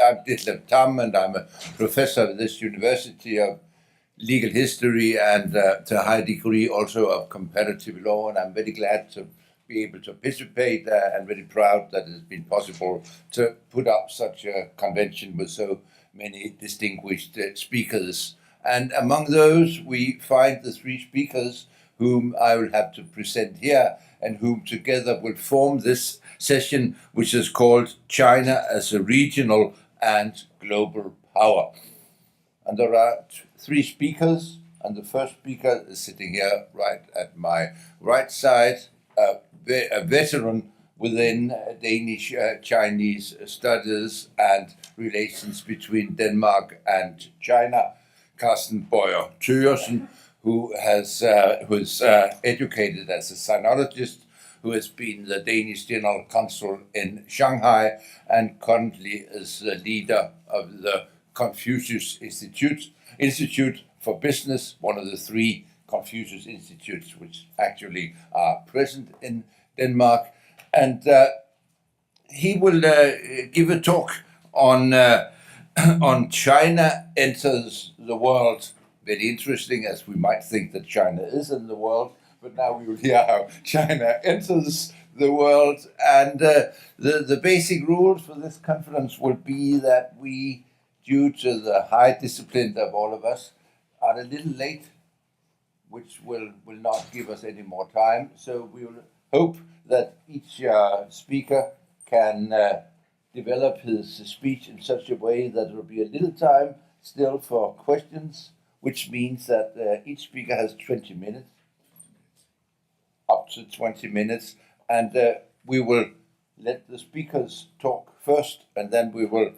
I'm Ditlev Tamm, and I'm a professor at this university of legal history and to a high degree also of comparative law, and I'm very glad to be able to participate and very proud that it's been possible to put up such a convention with so many distinguished speakers. And among those, we find the three speakers whom I will have to present here and whom together will form this session, which is called China as a Regional and Global Power. And there are three speakers, and the first speaker is sitting here right at my right side, a veteran within Danish-Chinese studies and relations between Denmark and China, Carsten Thøgersen, who is educated as a sinologist, who has been the Danish General Consul in Shanghai and currently is the leader of the Confucius Institute for Business, one of the three Confucius Institutes which actually are present in Denmark. And he will give a talk on China enters the world. Very interesting, as we might think that China is in the world, but now we will hear how China enters the world. And the basic rules for this conference will be that we, due to the high discipline of all of us, are a little late, which will not give us any more time. So we will hope that each speaker can develop his speech in such a way that there will be a little time still for questions, which means that each speaker has 20 minutes, up to 20 minutes, and we will let the speakers talk first, and then we will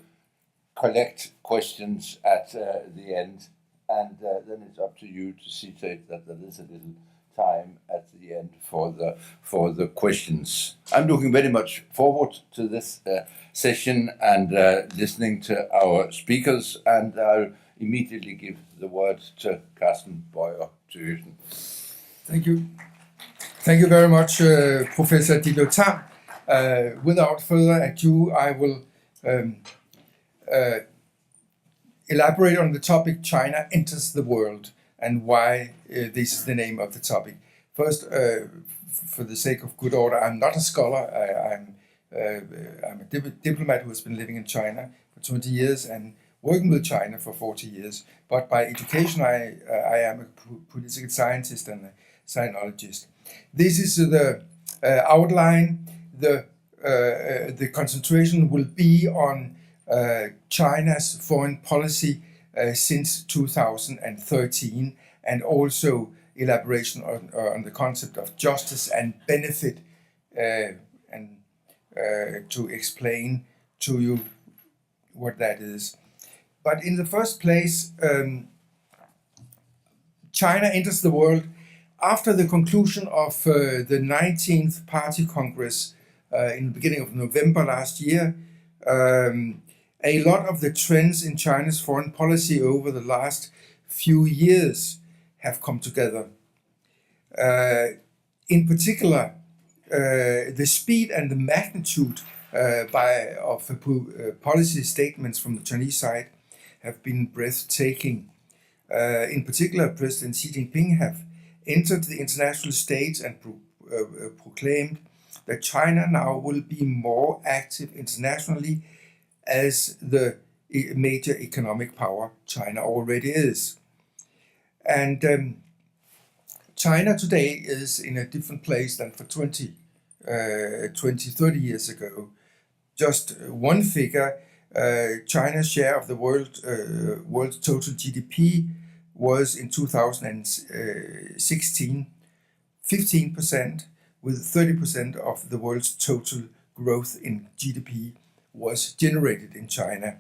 collect questions at the end, and then it's up to you to see that there is a little time at the end for the questions. I'm looking very much forward to this session and listening to our speakers, and I'll immediately give the word to Carsten Thøgersen. Thank you. Thank you very much, Professor Ditlev Tamm. Without further ado, I will elaborate on the topic China enters the world and why this is the name of the topic. First, for the sake of good order, I'm not a scholar. I'm a diplomat who has been living in China for 20 years and working with China for 40 years. But by education, I am a political scientist and a sinologist. This is the outline. The concentration will be on China's foreign policy since 2013, and also elaboration on the concept of justice and benefit, and to explain to you what that is. But in the first place, China enters the world after the conclusion of the 19th Party Congress in the beginning of November last year. A lot of the trends in China's foreign policy over the last few years have come together. In particular, the speed and the magnitude of policy statements from the Chinese side have been breathtaking. In particular, President Xi Jinping have entered the international stage and proclaimed that China now will be more active internationally as the major economic power China already is. And China today is in a different place than for 30 years ago. Just one figure, China's share of the world's total GDP was in 2016 15%, with 30% of the world's total growth in GDP was generated in China.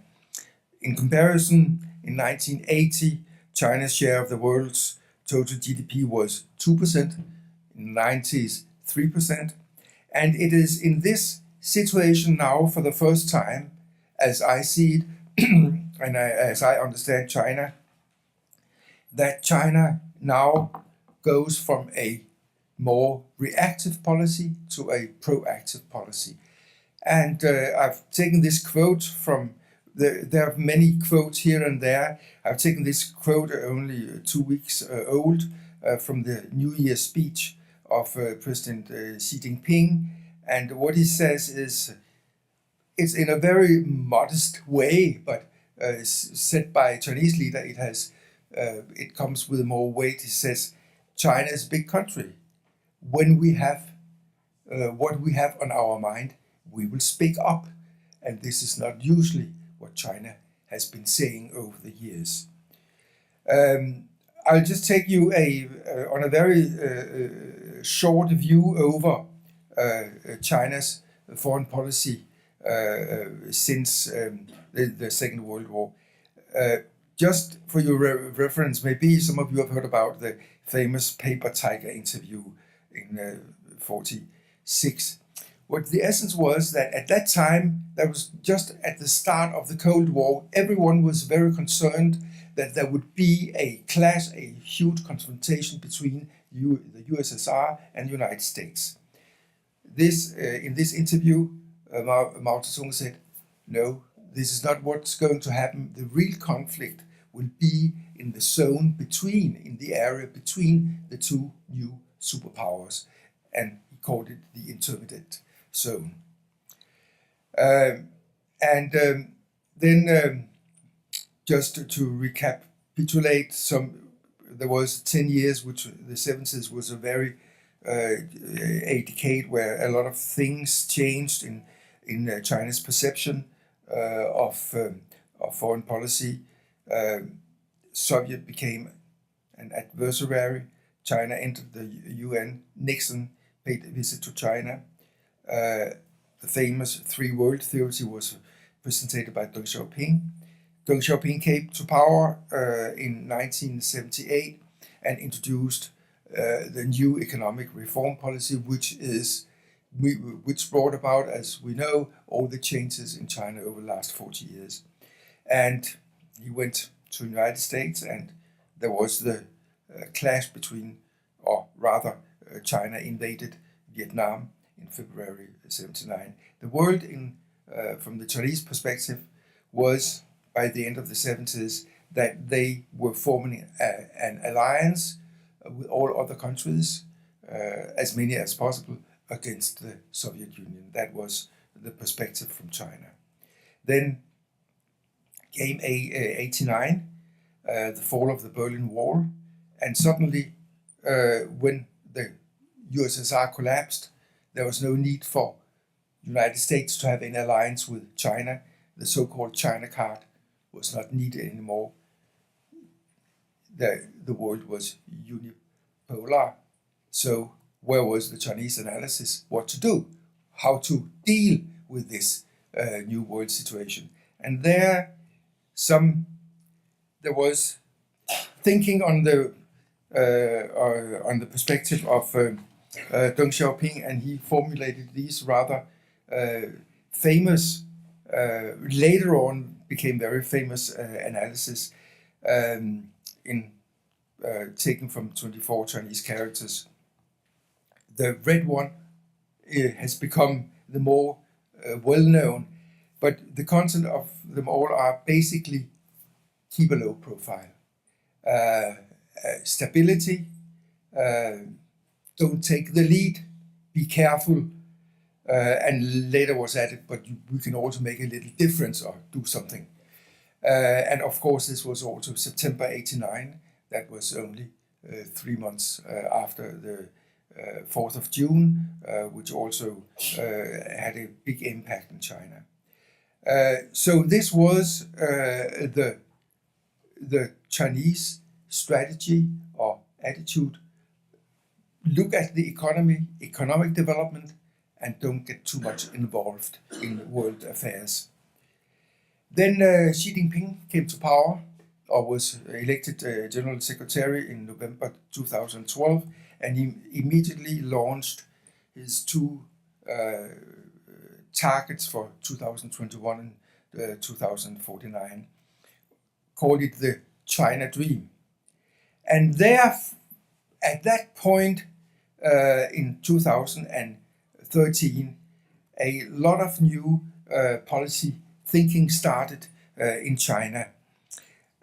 In comparison, in 1980, China's share of the world's total GDP was 2%, in the 90s 3%, and it is in this situation now for the first time, as I see it, and as I understand China, that China now goes from a more reactive policy to a proactive policy. And I've taken this quote from there are many quotes here and there. I've taken this quote only 2 weeks old from the New Year speech of President Xi Jinping. And what he says is, it's in a very modest way, but said by a Chinese leader, it comes with more weight. He says, China is a big country. When we have what we have on our mind, we will speak up. And this is not usually what China has been saying over the years. I'll just take you on a very short view over China's foreign policy since the Second World War. Just for your reference, maybe some of you have heard about the famous paper tiger interview in 1946. What the essence was that at that time, that was just at the start of the Cold War, everyone was very concerned that there would be a clash, a huge confrontation between the USSR and the United States. In this interview, Mao Zedong said, no, this is not what's going to happen. The real conflict will be in the zone between, in the area between the two new superpowers. And he called it the intermediate zone. Just to recapitulate, there was 10 years, which the 70s was a decade where a lot of things changed in China's perception of foreign policy. Soviet became an adversary. China entered the UN. Nixon paid a visit to China. The famous Three World Theory was presented by Deng Xiaoping. Deng Xiaoping came to power in 1978 and introduced the new economic reform policy, which brought about, as we know, all the changes in China over the last 40 years. And he went to the United States, and there was the clash between, or rather, China invaded Vietnam in February 1979. The world, from the Chinese perspective, was, by the end of the 70s, that they were forming an alliance with all other countries, as many as possible, against the Soviet Union. That was the perspective from China. Then came 1989, the fall of the Berlin Wall, and suddenly, when the USSR collapsed, there was no need for the United States to have an alliance with China. The so-called China card was not needed anymore. The world was unipolar. So where was the Chinese analysis? What to do? How to deal with this new world situation? And there was thinking on the perspective of Deng Xiaoping, and he formulated these rather famous, later on became very famous analysis taken from 24 Chinese characters. The red one has become the more well-known, but the content of them all are basically keep a low profile. Stability, don't take the lead, be careful, and later was added, but we can also make a little difference or do something. And of course, this was also September 1989. That was only 3 months after the 4th of June, which also had a big impact in China. So this was the Chinese strategy or attitude. Look at the economic development, and don't get too much involved in world affairs. Then Xi Jinping came to power, or was elected General Secretary in November 2012, and he immediately launched his two targets for 2021 and 2049, called it the China Dream. And there, at that point in 2013, a lot of new policy thinking started in China.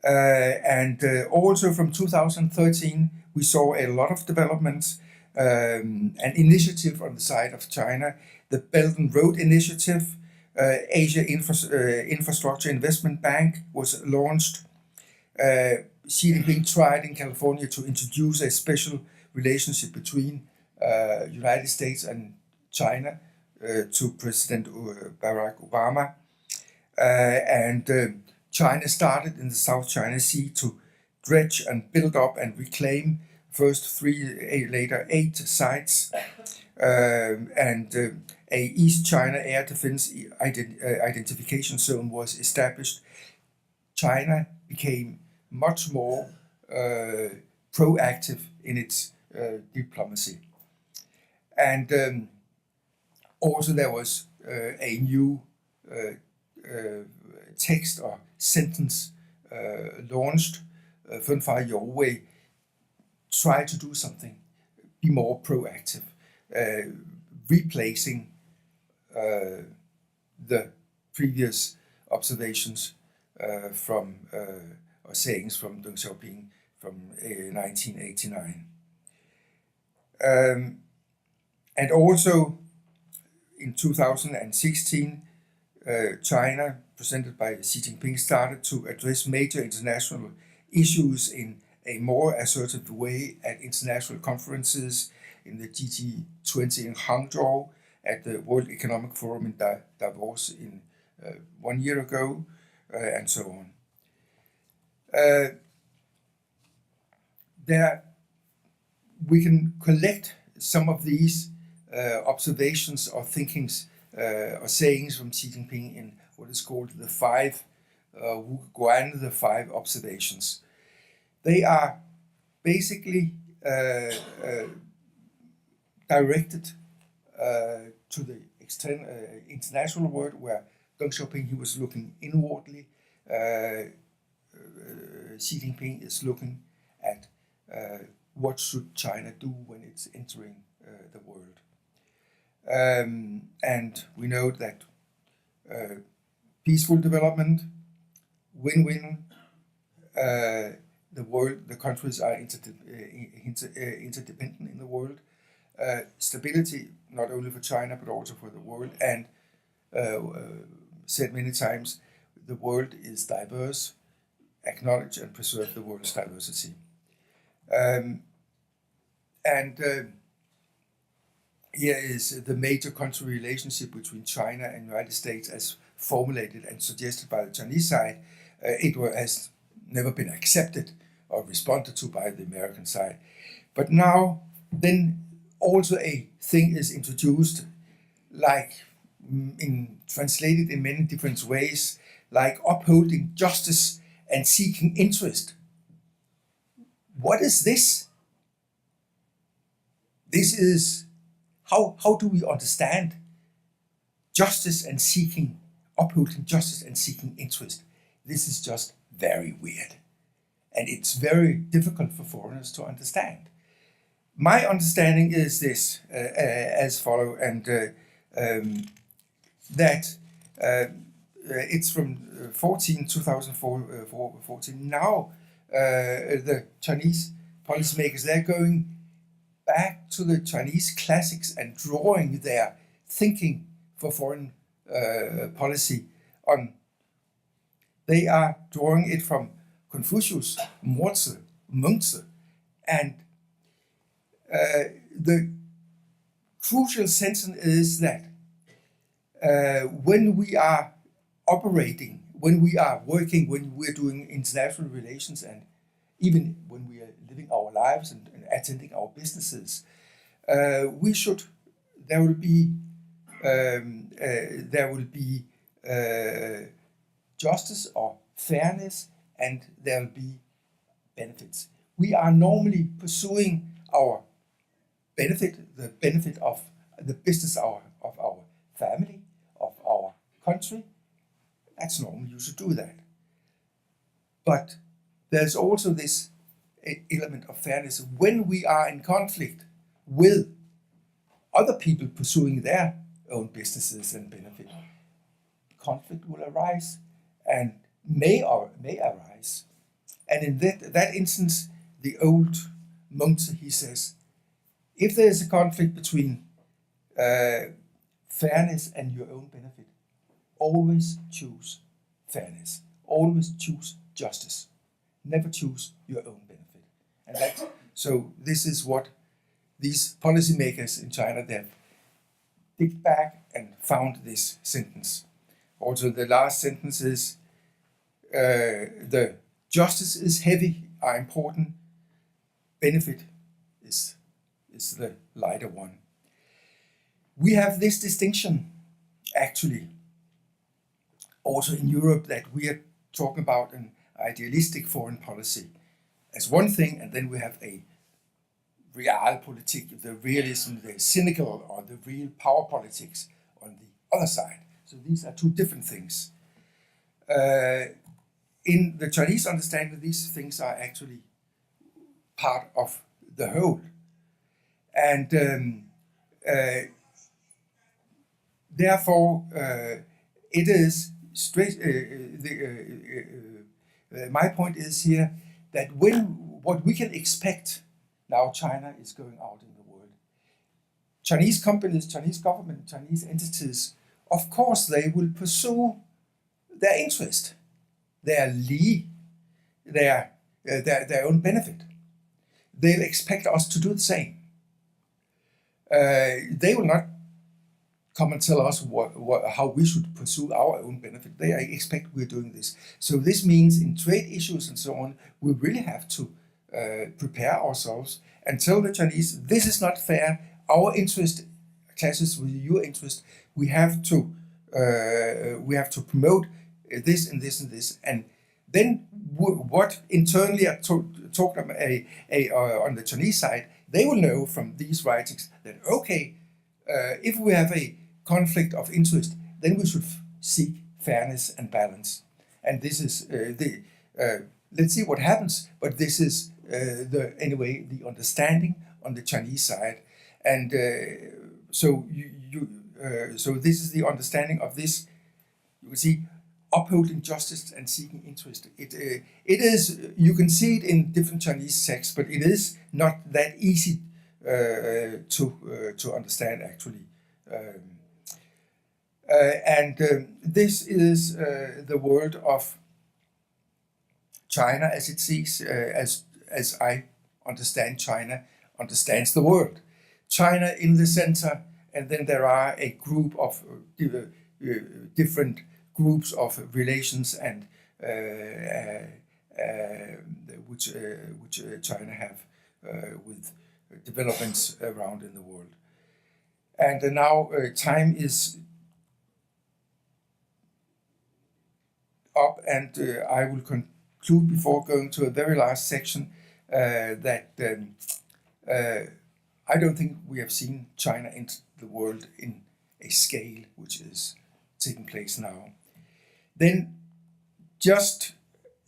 And also from 2013, we saw a lot of developments, an initiative on the side of China, the Belt and Road Initiative, Asia Infrastructure Investment Bank was launched. Xi Jinping tried in California to introduce a special relationship between United States and China to President Barack Obama. And China started in the South China Sea to dredge and build up and reclaim first 3, later 8 sites. And a East China Air Defense Identification Zone was established. China became much more proactive in its diplomacy. And also there was a new text or sentence launched, 分法有为, try to do something, be more proactive, replacing the previous observations from or sayings from Deng Xiaoping from 1989. And also in 2016, China, presented by Xi Jinping, started to address major international issues in a more assertive way at international conferences, in the G20 in Hangzhou, at the World Economic Forum in Davos in 1 year ago, and so on. We can collect some of these observations or thinkings or sayings from Xi Jinping in what is called the 5 Guan, the 5 observations. They are basically directed to the international world, where Deng Xiaoping, he was looking inwardly. Xi Jinping is looking at what should China do when it's entering the world. And we know that peaceful development, win-win, the countries are interdependent in the world, stability not only for China but also for the world, and said many times, the world is diverse, acknowledge and preserve the world's diversity. Here is the major country relationship between China and the United States as formulated and suggested by the Chinese side. It has never been accepted or responded to by the American side. But now, then also a thing is introduced, like translated in many different ways, like upholding justice and seeking interest. What is this? This is, how do we understand justice and seeking, upholding justice and seeking interest? This is just very weird. And it's very difficult for foreigners to understand. My understanding is this, as follows, and that it's from 2014. Now the Chinese policymakers, they're going back to the Chinese classics and drawing their thinking for foreign policy on. They are drawing it from Confucius, Mozi, Mengzi, and the crucial sentence is that when we are operating, when we are working, when we are doing international relations, and even when we are living our lives and attending our businesses, there will be justice or fairness, and there will be benefits. We are normally pursuing our benefit, the benefit of the business of our family, of our country. That's normal, you should do that. But there's also this element of fairness when we are in conflict with other people pursuing their own businesses and benefit. Conflict will arise, and may arise. And in that instance, the old Munch, he says, if there is a conflict between fairness and your own benefit, always choose fairness. Always choose justice. Never choose your own benefit. And so this is what these policymakers in China, they have digged back and found this sentence. Also, the last sentence is, the justice is heavy, are important, benefit is the lighter one. We have this distinction, actually, also in Europe, that we are talking about an idealistic foreign policy as one thing, and then we have a realpolitik, the realism, the cynical or the real power politics on the other side. So these are two different things. In the Chinese understanding, these things are actually part of the whole. And therefore, it is straight. My point is here that what we can expect now, China is going out in the world. Chinese companies, Chinese government, Chinese entities, of course, they will pursue their interest, their own benefit. They'll expect us to do the same. They will not come and tell us how we should pursue our own benefit. They expect we're doing this. So this means in trade issues and so on, we really have to prepare ourselves and tell the Chinese, this is not fair. Our interest clashes with your interest. We have to promote this and this and this. And then what internally are talked about on the Chinese side, they will know from these writings that, okay, if we have a conflict of interest, then we should seek fairness and balance. And this is let's see what happens. But this is the understanding on the Chinese side, and so so this is the understanding of this. You can see upholding justice and seeking interest. It is, you can see it in different Chinese texts, but it is not that easy to understand actually. This is the world of China as it sees, as I understand China understands the world. China in the center, and then there are a group of different groups of relations and which China have with developments around in the world. And now time is up, and I will conclude before going to a very last section that I don't think we have seen China enter the world in a scale which is taking place now. Then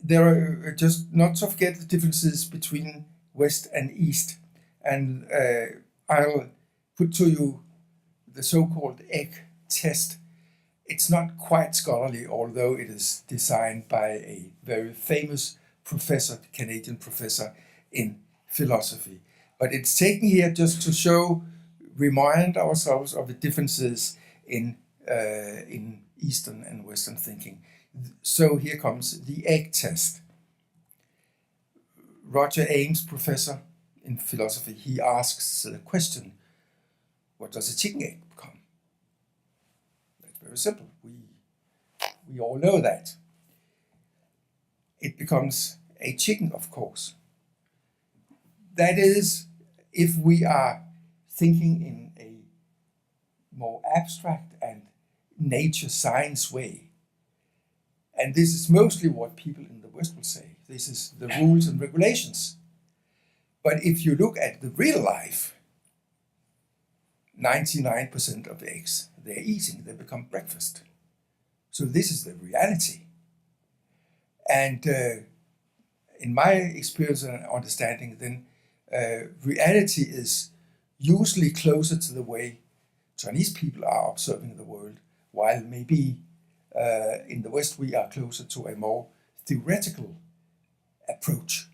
there are just not to forget the differences between West and East. And I'll put to you the so-called egg test. It's not quite scholarly, although it is designed by a very famous professor, Canadian professor in philosophy. But it's taken here just to remind ourselves of the differences in Eastern and Western thinking. So here comes the egg test. Roger Ames, professor in philosophy, he asks the question, what does a chicken egg become? That's very simple. We all know that. It becomes a chicken, of course. That is, if we are thinking in a more abstract and nature science way. And this is mostly what people in the West will say. This is the rules and regulations. But if you look at the real life, 99% of the eggs they're eating, they become breakfast. So this is the reality. And in my experience and understanding, then reality is usually closer to the way Chinese people are observing the world, while maybe In the West, we are closer to a more theoretical approach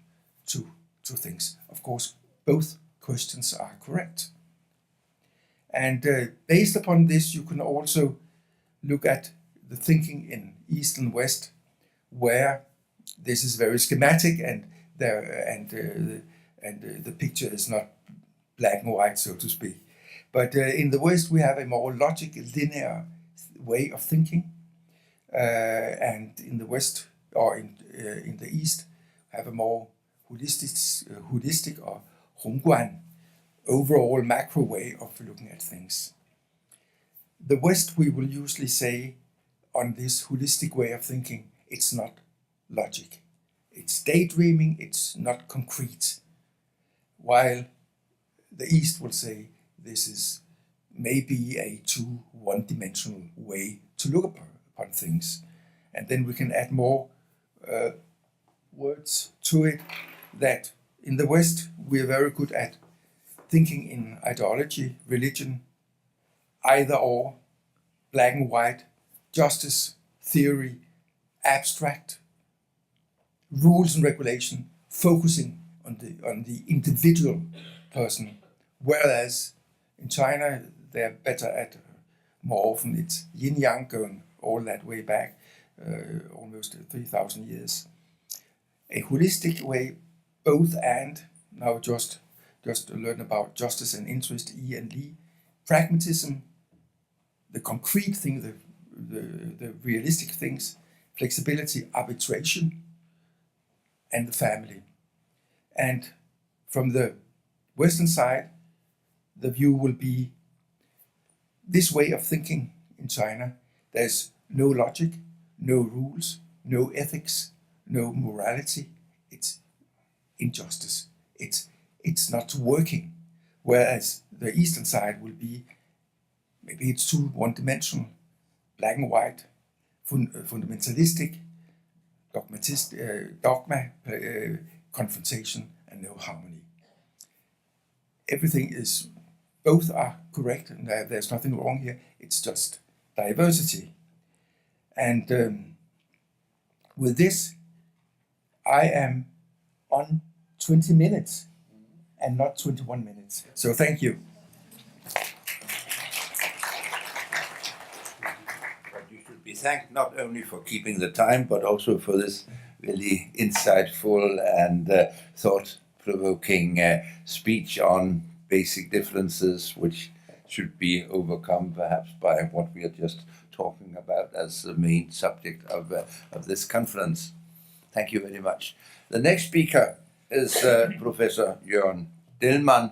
to things. Of course, both questions are correct. And based upon this, you can also look at the thinking in East and West, where this is very schematic and the picture is not black and white, so to speak. But in the West, we have a more logical, linear way of thinking, and in the West or in the East, have a more holistic or Hongguan, overall macro way of looking at things. The West, we will usually say on this holistic way of thinking, it's not logic. It's daydreaming, it's not concrete. While the East will say this is maybe a too one-dimensional way to look upon things. And then we can add more words to it, that in the West we are very good at thinking in ideology, religion, either or, black and white, justice, theory, abstract, rules and regulation, focusing on the individual person, whereas in China they're better at, more often it's Yin Yang, going all that way back, almost 3,000 years. A holistic way, both and, now just learn about justice and interest, E and Li, pragmatism, the concrete thing, the realistic things, flexibility, arbitration, and the family. And from the Western side, the view will be this way of thinking in China. There's no logic, no rules, no ethics, no morality. It's injustice. It's not working. Whereas the Eastern side will be, maybe it's too one-dimensional, black and white, fundamentalistic, dogma, confrontation, and no harmony. Everything is, both are correct, and there's nothing wrong here. It's just diversity. And with this, I am on 20 minutes and not 21 minutes. So thank you. You should be thanked not only for keeping the time, but also for this really insightful and thought-provoking speech on basic differences, which should be overcome perhaps by what we are just talking about as the main subject of this conference. Thank you very much. The next speaker is Professor Jørgen Delman,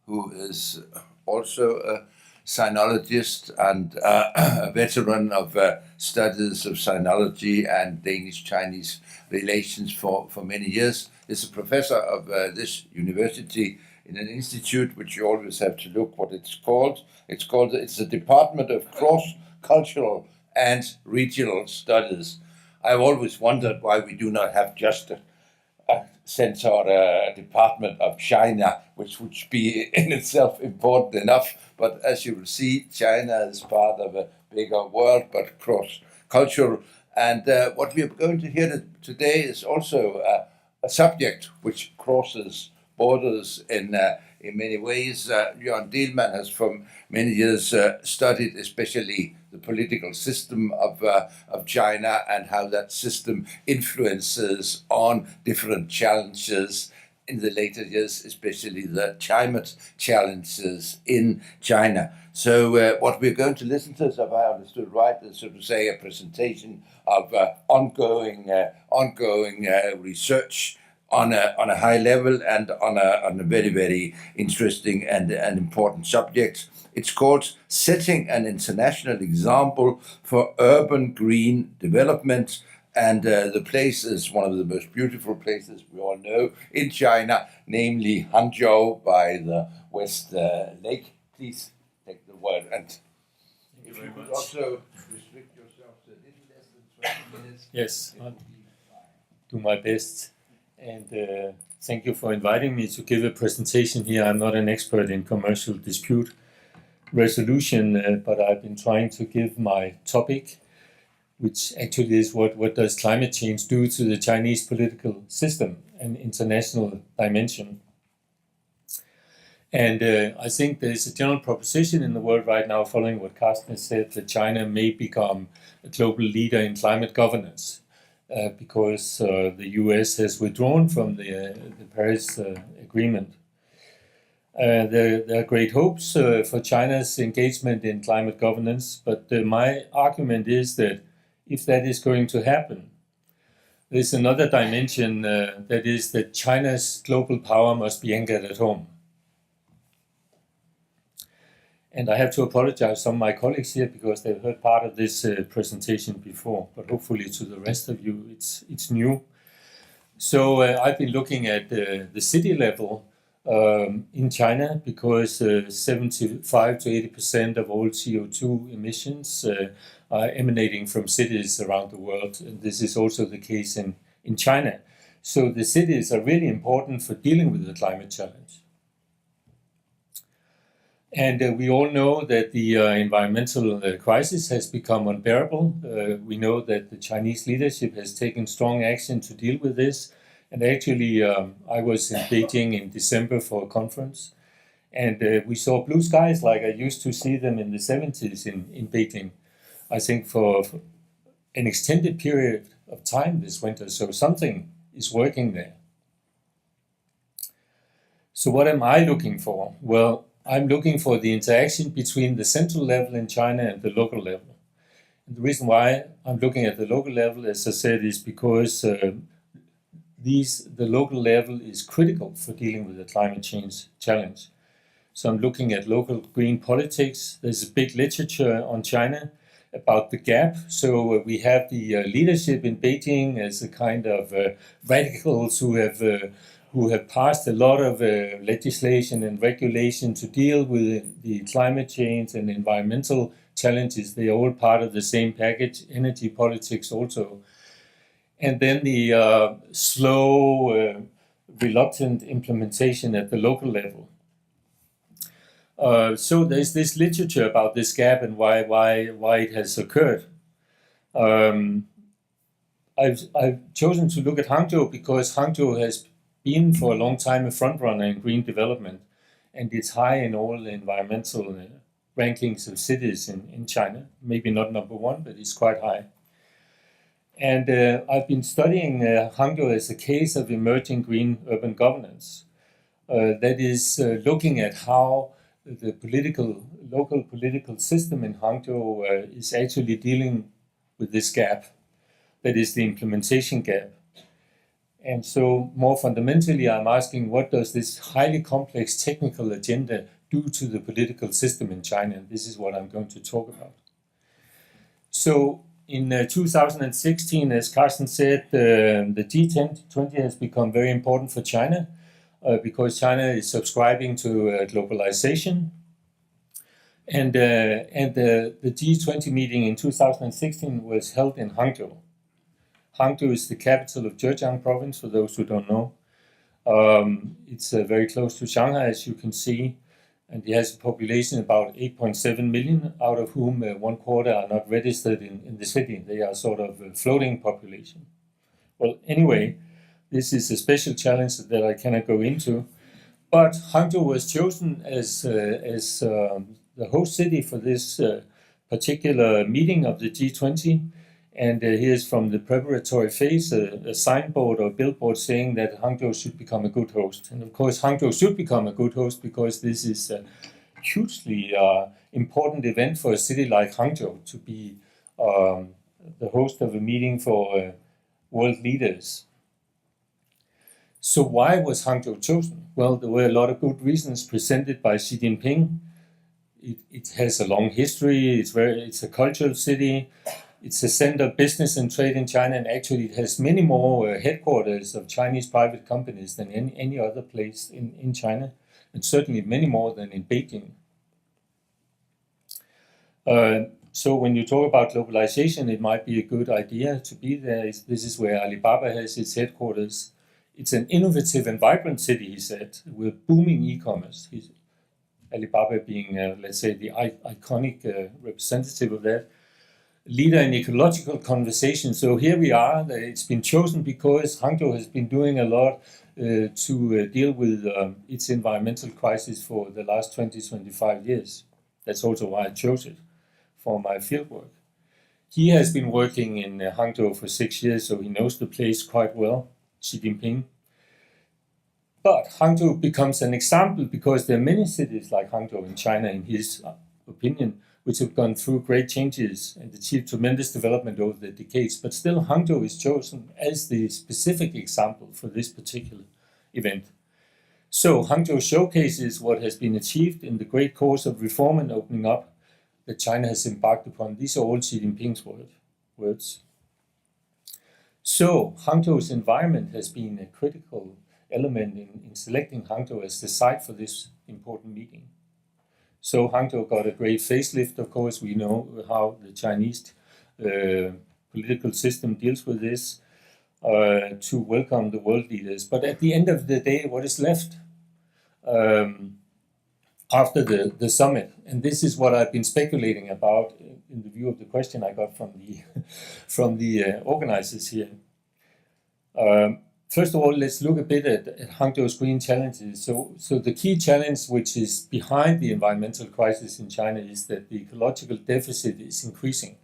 who is also a sinologist and a veteran of studies of sinology and Danish-Chinese relations for many years. He's a professor of this university in an institute which you always have to look what it's called. It's the Department of Cross-Cultural and Regional Studies. I've always wondered why we do not have just a center or a department of China, which would be in itself important enough. But as you will see, China is part of a bigger world, but cross-cultural. And what we are going to hear today is also a subject which crosses borders in many ways. Jørgen Delman has for many years studied especially the political system of China and how that system influences on different challenges in the later years, especially the climate challenges in China. So what we're going to listen to, if I understood right, is so to say a presentation of ongoing research on a high level and on a very, very interesting and important subject. It's called Setting an International Example for Urban Green Development. And the place is one of the most beautiful places we all know in China, namely Hangzhou by the West Lake. Please take the word. And if you could also restrict yourself to a little less than 20 minutes. Yes, I'll do my best. And thank you for inviting me to give a presentation here. I'm not an expert in commercial dispute resolution, but I've been trying to give my topic which actually is what does climate change do to the Chinese political system and international dimension. And I think there's a general proposition in the world right now, following what Carsten has said, that China may become a global leader in climate governance because the US has withdrawn from the Paris Agreement. There are great hopes for China's engagement in climate governance, but my argument is that if that is going to happen, there's another dimension that is that China's global power must be anchored at home. And I have to apologize to some of my colleagues here because they've heard part of this presentation before, but hopefully to the rest of you it's new. So I've been looking at the city level in China because 75 to 80% of all CO2 emissions are emanating from cities around the world. And this is also the case in China. So the cities are really important for dealing with the climate challenge. And we all know that the environmental crisis has become unbearable. We know that the Chinese leadership has taken strong action to deal with this. And actually, I was in Beijing in December for a conference, and we saw blue skies like I used to see them in the 70s in Beijing, I think for an extended period of time this winter. So something is working there. So what am I looking for? Well, I'm looking for the interaction between the central level in China and the local level. And the reason why I'm looking at the local level, as I said, is because the local level is critical for dealing with the climate change challenge. So I'm looking at local green politics. There's a big literature on China about the gap. So we have the leadership in Beijing as a kind of radicals who have passed a lot of legislation and regulation to deal with the climate change and environmental challenges. They are all part of the same package, energy politics also. And then the slow, reluctant implementation at the local level. So there's this literature about this gap and why it has occurred. I've chosen to look at Hangzhou because Hangzhou has been for a long time a frontrunner in green development, and it's high in all the environmental rankings of cities in China. Maybe not number one, but it's quite high. And I've been studying Hangzhou as a case of emerging green urban governance. That is looking at how the local political system in Hangzhou is actually dealing with this gap. That is the implementation gap. And so more fundamentally, I'm asking, what does this highly complex technical agenda do to the political system in China? And this is what I'm going to talk about. So in 2016, as Carsten said, the G20 has become very important for China because China is subscribing to globalization. And the G20 meeting in 2016 was held in Hangzhou. Hangzhou is the capital of Zhejiang province, for those who don't know. It's very close to Shanghai, as you can see, and it has a population about 8.7 million, out of whom 1/4 are not registered in the city. They are sort of a floating population. Well, anyway, this is a special challenge that I cannot go into, but Hangzhou was chosen as the host city for this particular meeting of the G20. And here's from the preparatory phase, a signboard or billboard saying that Hangzhou should become a good host. And of course, Hangzhou should become a good host because this is a hugely important event for a city like Hangzhou to be the host of a meeting for world leaders. So why was Hangzhou chosen? Well, there were a lot of good reasons presented by Xi Jinping. It has a long history. It's a cultural city. It's a center of business and trade in China, and actually it has many more headquarters of Chinese private companies than any other place in China, and certainly many more than in Beijing. So when you talk about globalization, it might be a good idea to be there. This is where Alibaba has its headquarters. It's an innovative and vibrant city, he said, with booming e-commerce. Alibaba being, let's say, the iconic representative of that. leader in ecological conversation. So here we are. It's been chosen because Hangzhou has been doing a lot to deal with its environmental crisis for the last 20-25 years. That's also why I chose it for my fieldwork. He has been working in Hangzhou for 6 years, so he knows the place quite well, Xi Jinping. But Hangzhou becomes an example because there are many cities like Hangzhou in China, in his opinion, which have gone through great changes and achieved tremendous development over the decades. But still, Hangzhou is chosen as the specific example for this particular event. So Hangzhou showcases what has been achieved in the great course of reform and opening up that China has embarked upon. These are all Xi Jinping's words. So Hangzhou's environment has been a critical element in selecting Hangzhou as the site for this important meeting. So Hangzhou got a great facelift, of course. We know how the Chinese political system deals with this to welcome the world leaders. But at the end of the day, what is left after the summit? And this is what I've been speculating about in the view of the question I got from the organizers here. First of all, let's look a bit at Hangzhou's green challenges. So the key challenge which is behind the environmental crisis in China is that the ecological deficit is increasing.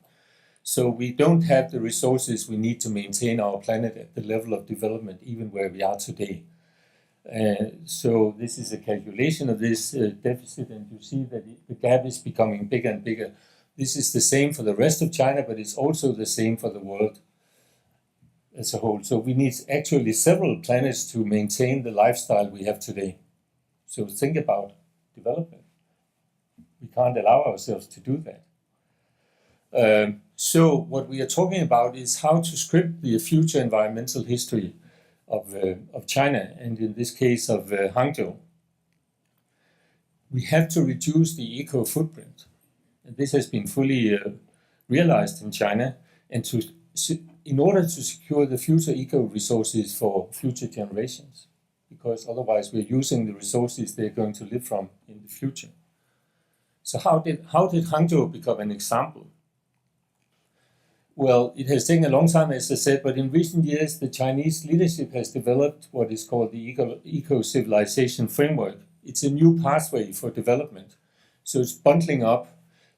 So we don't have the resources we need to maintain our planet at the level of development, even where we are today. So this is a calculation of this deficit, and you see that the gap is becoming bigger and bigger. This is the same for the rest of China, but it's also the same for the world as a whole. So we need actually several planets to maintain the lifestyle we have today. So think about development. We can't allow ourselves to do that. So what we are talking about is how to script the future environmental history of China, and in this case of Hangzhou. We have to reduce the eco footprint. And this has been fully realized in China, and in order to secure the future eco resources for future generations, because otherwise we're using the resources they're going to live from in the future. So how did Hangzhou become an example? Well, it has taken a long time, as I said, but in recent years, the Chinese leadership has developed what is called the eco-civilization framework. It's a new pathway for development. So it's bundling up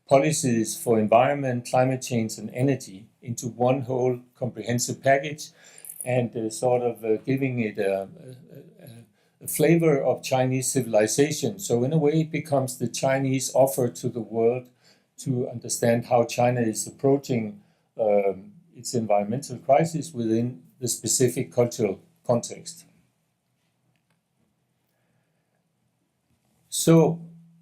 policies for environment, climate change, and energy into one whole comprehensive package, and sort of giving it a flavor of Chinese civilization. So in a way, it becomes the Chinese offer to the world to understand how China is approaching its environmental crisis within the specific cultural context. So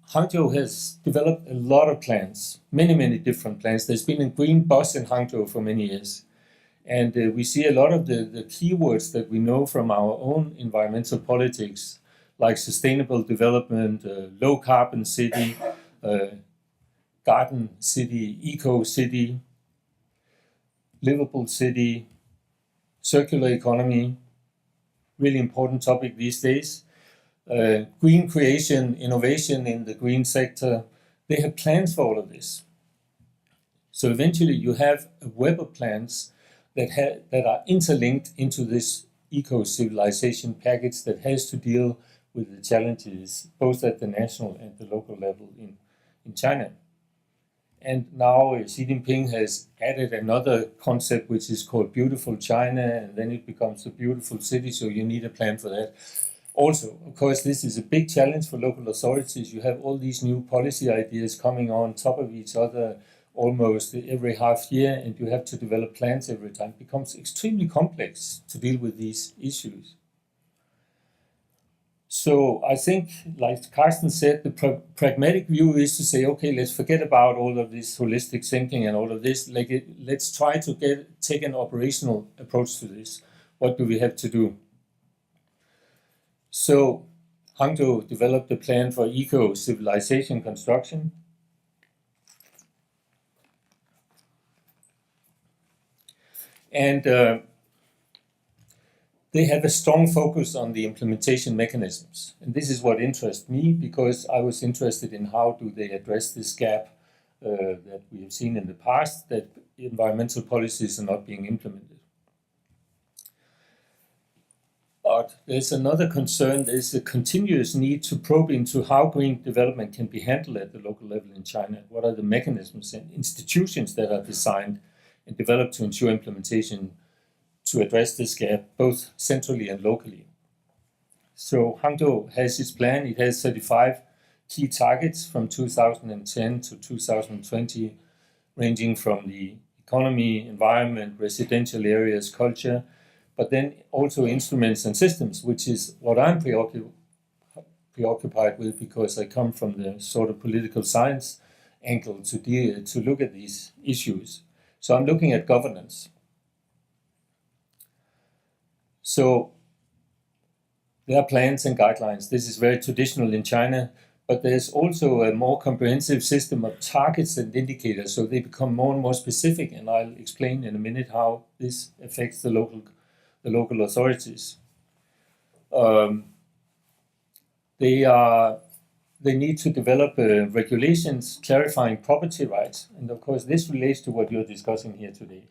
Hangzhou has developed a lot of plans, many different plans. There's been a green bus in Hangzhou for many years. And we see a lot of the keywords that we know from our own environmental politics, like sustainable development, low carbon city, garden city, eco city, livable city, circular economy, really important topic these days. Green creation, innovation in the green sector, they have plans for all of this. So eventually you have a web of plans that are interlinked into this eco-civilization package that has to deal with the challenges both at the national and the local level in China. And now Xi Jinping has added another concept which is called Beautiful China, and then it becomes a beautiful city, so you need a plan for that. Also, of course, this is a big challenge for local authorities. You have all these new policy ideas coming on top of each other almost every half year, and you have to develop plans every time. It becomes extremely complex to deal with these issues. So I think, like Carsten said, the pragmatic view is to say, okay, let's forget about all of this holistic thinking and all of this. Let's try to take an operational approach to this. What do we have to do? So Hangzhou developed a plan for eco-civilization construction. And they have a strong focus on the implementation mechanisms. And this is what interests me, because I was interested in how do they address this gap that we have seen in the past, that environmental policies are not being implemented. But there's another concern. There's a continuous need to probe into how green development can be handled at the local level in China. What are the mechanisms and institutions that are designed and developed to ensure implementation to address this gap, both centrally and locally? So Hangzhou has its plan. It has 35 key targets from 2010 to 2020, ranging from the economy, environment, residential areas, culture, but then also instruments and systems, which is what I'm preoccupied with, because I come from the sort of political science angle to look at these issues. So I'm looking at governance. So there are plans and guidelines. This is very traditional in China, but there's also a more comprehensive system of targets and indicators, so they become more and more specific, and I'll explain in a minute how this affects the local authorities. They need to develop regulations clarifying property rights, and of course this relates to what you're discussing here today.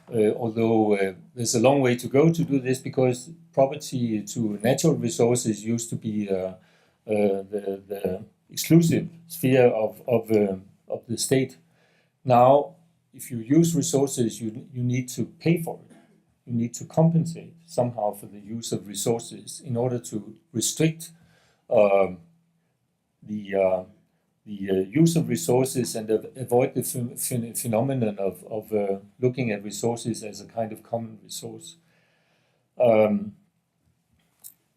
Although there's a long way to go to do this, because property to natural resources used to be the exclusive sphere of the state. Now, if you use resources, you need to pay for it. You need to compensate somehow for the use of resources in order to restrict the use of resources and avoid the phenomenon of looking at resources as a kind of common resource.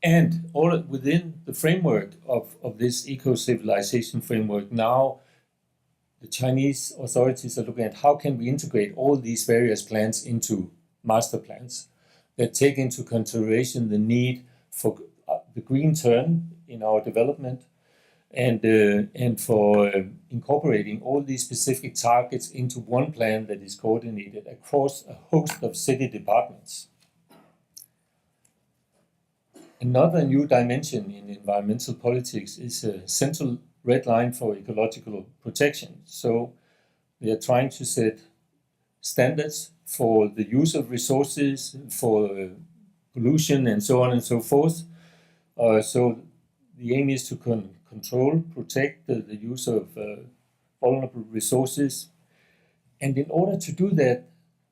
And all within the framework of this eco-civilization framework, now the Chinese authorities are looking at how can we integrate all these various plans into master plans that take into consideration the need for the green turn in our development, and for incorporating all these specific targets into one plan that is coordinated across a host of city departments. Another new dimension in environmental politics is a central red line for ecological protection. So they are trying to set standards for the use of resources, for pollution, and so on and so forth. So the aim is to control, protect the use of vulnerable resources. And in order to do that,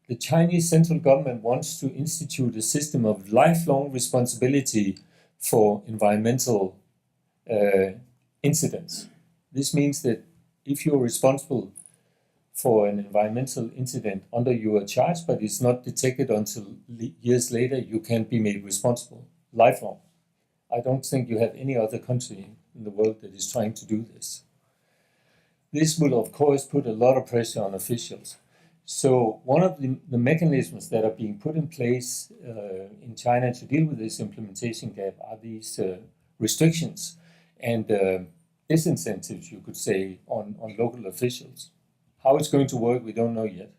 the Chinese central government wants to institute a system of lifelong responsibility for environmental incidents. This means that if you're responsible for an environmental incident under your charge, but it's not detected until years later, you can be made responsible lifelong. I don't think you have any other country in the world that is trying to do this. This will, of course, put a lot of pressure on officials. So one of the mechanisms that are being put in place in China to deal with this implementation gap are these restrictions and disincentives, you could say, on local officials. How it's going to work, we don't know yet.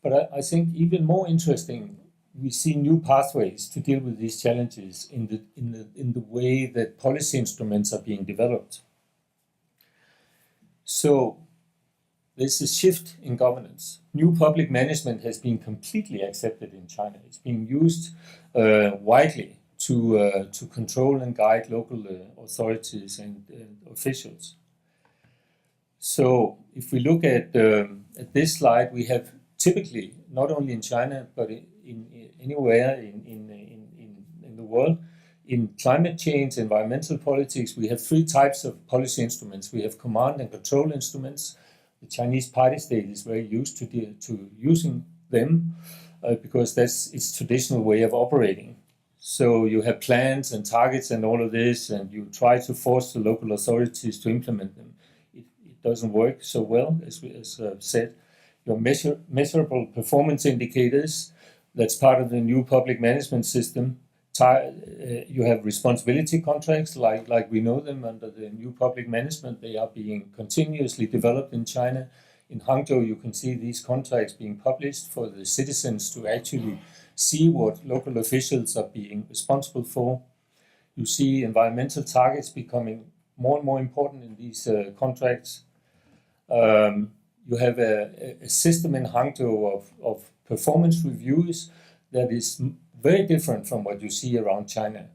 But I think even more interesting, we see new pathways to deal with these challenges in the way that policy instruments are being developed. So there's a shift in governance. New public management has been completely accepted in China. It's being used widely to control and guide local authorities and officials. So if we look at this slide, we have typically, not only in China, but anywhere in the world, in climate change, environmental politics, we have three types of policy instruments. We have command and control instruments. The Chinese party state is very used to using them because that's its traditional way of operating. So you have plans and targets and all of this, and you try to force the local authorities to implement them. It doesn't work so well, as said. Your measurable performance indicators, that's part of the new public management system. You have responsibility contracts, like we know them under the new public management. They are being continuously developed in China. In Hangzhou, you can see these contracts being published for the citizens to actually see what local officials are being responsible for. You see environmental targets becoming more and more important in these contracts. You have a system in Hangzhou of performance reviews that is very different from what you see around China.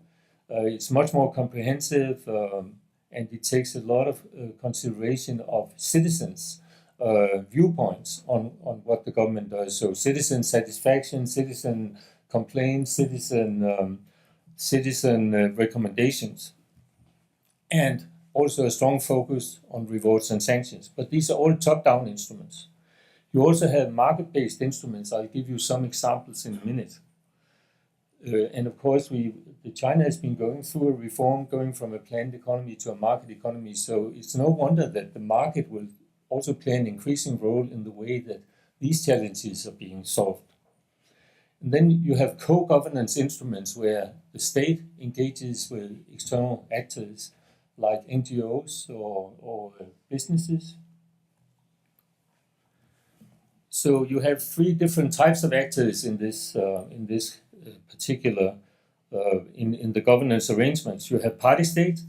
It's much more comprehensive, and it takes a lot of consideration of citizens' viewpoints on what the government does. So citizen satisfaction, citizen complaints, citizen recommendations, and also a strong focus on rewards and sanctions. But these are all top-down instruments. You also have market-based instruments. I'll give you some examples in a minute. And of course, China has been going through a reform, going from a planned economy to a market economy. So it's no wonder that the market will also play an increasing role in the way that these challenges are being solved. And then you have co-governance instruments where the state engages with external actors like NGOs or businesses. So you have three different types of actors in this particular in the governance arrangements. You have party state,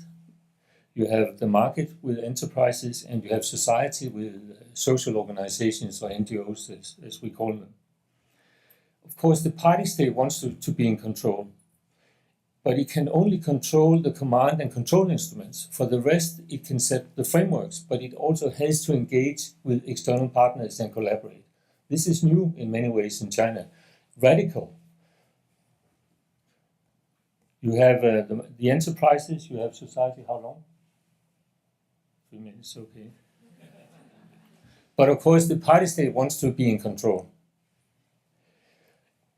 you have the market with enterprises, and you have society with social organizations or NGOs, as we call them. Of course, the party state wants to be in control, but it can only control the command and control instruments. For the rest, it can set the frameworks, but it also has to engage with external partners and collaborate. This is new in many ways in China. Radical. You have the enterprises, you have society. How long? 3 minutes, okay. But of course, the party state wants to be in control.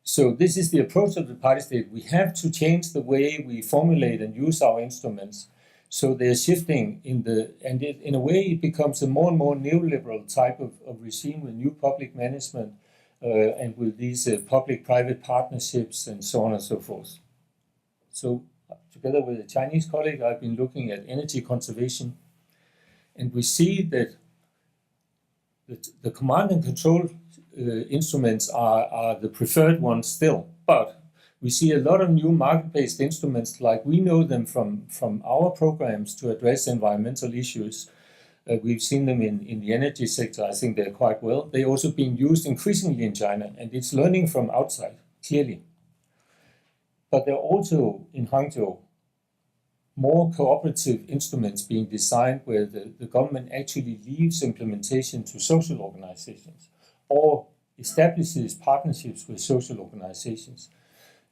So this is the approach of the party state. We have to change the way we formulate and use our instruments. So they're shifting in a way it becomes a more and more neoliberal type of regime with new public management and with these public-private partnerships and so on and so forth. So together with a Chinese colleague, I've been looking at energy conservation, and we see that the command and control instruments are the preferred ones still, but we see a lot of new market-based instruments like we know them from our programs to address environmental issues. We've seen them in the energy sector. I think they're quite well. They're also being used increasingly in China, and it's learning from outside, clearly. But there are also, in Hangzhou, more cooperative instruments being designed where the government actually leaves implementation to social organizations or establishes partnerships with social organizations.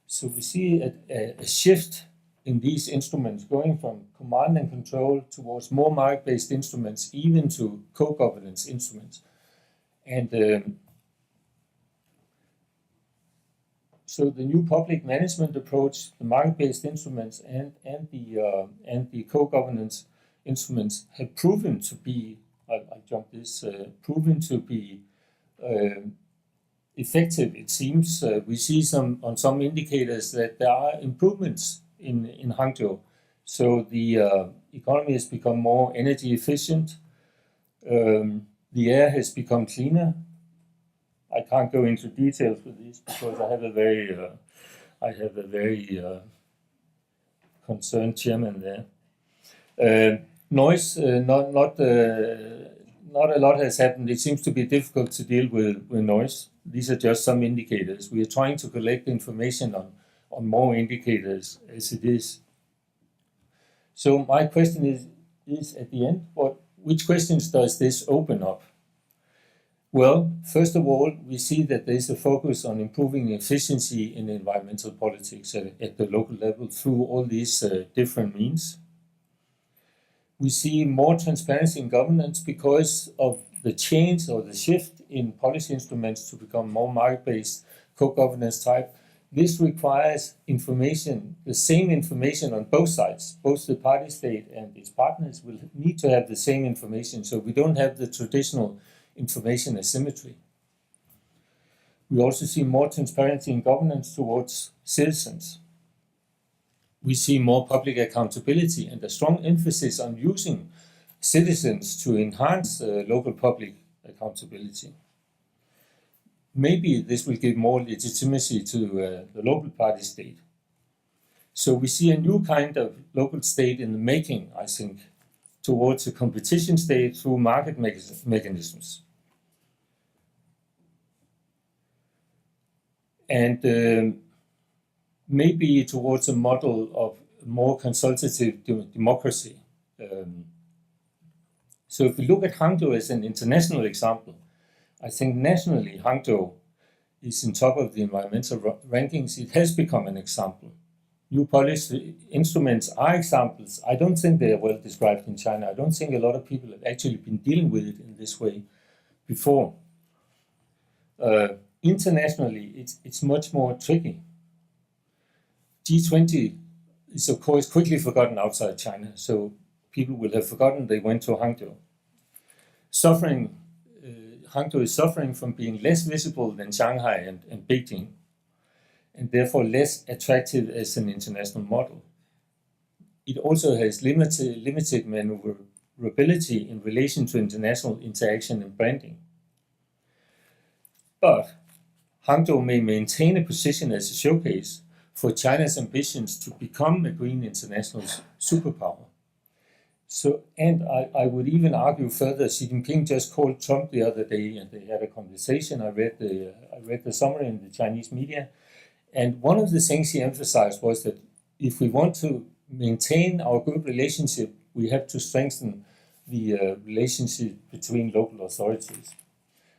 So we see a shift in these instruments going from command and control towards more market-based instruments, even to co-governance instruments. And so the new public management approach, the market-based instruments, and the co-governance instruments have proven to be, proven to be effective. It seems we see on some indicators that there are improvements in Hangzhou. So the economy has become more energy efficient. The air has become cleaner. I can't go into details with this because I have a very concerned chairman there. Noise, not a lot has happened. It seems to be difficult to deal with noise. These are just some indicators. We are trying to collect information on more indicators as it is. So my question is at the end, which questions does this open up? Well, first of all, we see that there is a focus on improving efficiency in environmental politics at the local level through all these different means. We see more transparency in governance because of the change or the shift in policy instruments to become more market-based, co-governance type. This requires information, the same information on both sides. Both the party state and its partners will need to have the same information, so we don't have the traditional information asymmetry. We also see more transparency in governance towards citizens. We see more public accountability and a strong emphasis on using citizens to enhance local public accountability. Maybe this will give more legitimacy to the local party state. So we see a new kind of local state in the making, I think, towards a competition state through market mechanisms. And maybe towards a model of more consultative democracy. So if we look at Hangzhou as an international example, I think nationally Hangzhou is in top of the environmental rankings. It has become an example. New policy instruments are examples. I don't think they are well described in China. I don't think a lot of people have actually been dealing with it in this way before. Internationally, it's much more tricky. G20 is, of course, quickly forgotten outside China, so people will have forgotten they went to Hangzhou. Hangzhou is suffering from being less visible than Shanghai and Beijing, and therefore less attractive as an international model. It also has limited maneuverability in relation to international interaction and branding. But Hangzhou may maintain a position as a showcase for China's ambitions to become a green international superpower. So, and I would even argue further, Xi Jinping just called Trump the other day and they had a conversation. I read the summary in the Chinese media. And one of the things he emphasized was that if we want to maintain our good relationship, we have to strengthen the relationship between local authorities.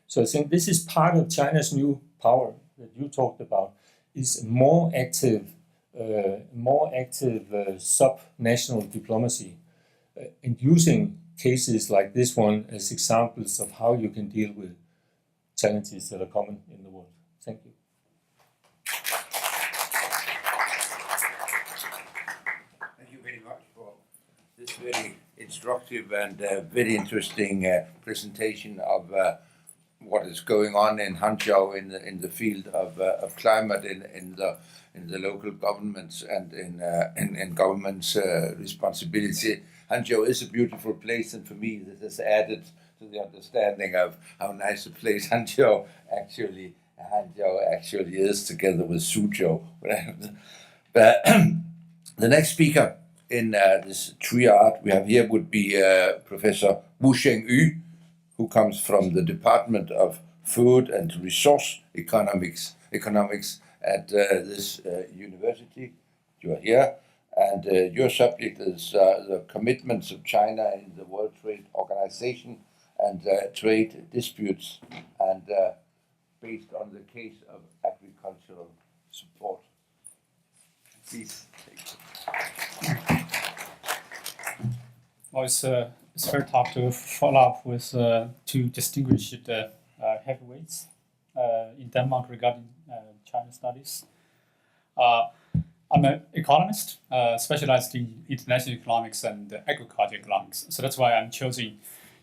So I think this is part of China's new power that you talked about, is more active sub-national diplomacy. And using cases like this one as examples of how you can deal with challenges that are common in the world. Thank you. Thank you very much for this very instructive and very interesting presentation of what is going on in Hangzhou in the field of climate in the local governments and in government's responsibility. Hangzhou is a beautiful place, and for me, this has added to the understanding of how nice a place Hangzhou actually is, together with Suzhou. But the next speaker in this triad we have here would be Professor Wusheng, who comes from the Department of Food and Resource Economics at this university. You are here. And your subject is the commitments of China in the World Trade Organization and trade disputes, and based on the case of agricultural support. Please take it. Well, it's very tough to follow up with two distinguished heavyweights in Denmark regarding China studies. I'm an economist, specialized in international economics and agriculture economics. So that's why I'm choosing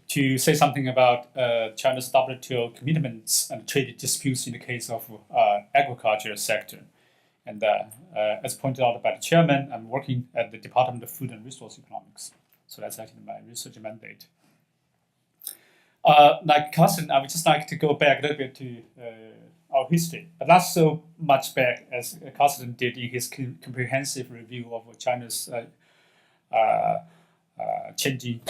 to say something about China's WTO commitments and trade disputes in the case of agriculture sector. And as pointed out by the chairman, I'm working at the Department of Food and Resource Economics. So that's actually my research mandate. Like Carsten, I would just like to go back a little bit to our history, but not so much back as Carsten did in his comprehensive review of China's changing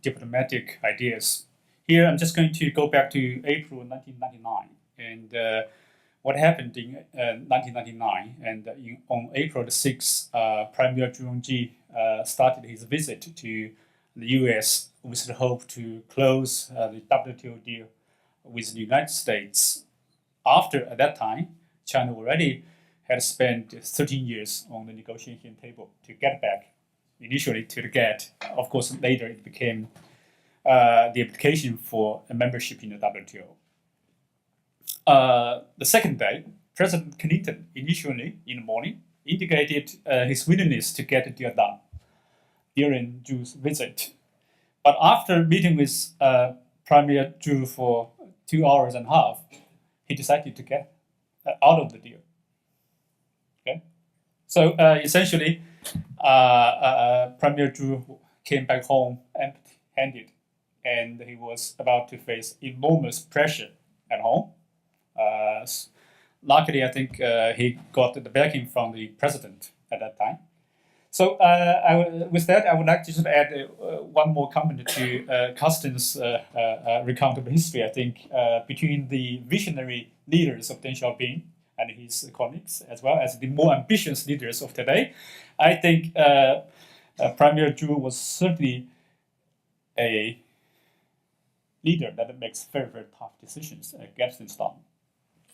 diplomatic ideas. Here, I'm just going to go back to April 1999 and what happened in 1999. And on April the 6th, Premier Zhu started his visit to the US with the hope to close the WTO deal with the United States. After, at that time, China already had spent 13 years on the negotiation table to get back, initially to the GATT. Of course, later it became the application for a membership in the WTO. The second day, President Clinton initially, in the morning, indicated his willingness to get the deal done during Zhu's visit. But after meeting with Premier Zhu for 2 hours and a half, he decided to get out of the deal. Okay, so essentially, Premier Zhu came back home empty-handed, and he was about to face enormous pressure at home. Luckily, I think he got the backing from the president at that time. So with that, I would like to just add one more comment to Carsten's recount of history. I think between the visionary leaders of Deng Xiaoping and his colleagues, as well as the more ambitious leaders of today, I think Premier Zhu was certainly a leader that makes very, very tough decisions, gets things done.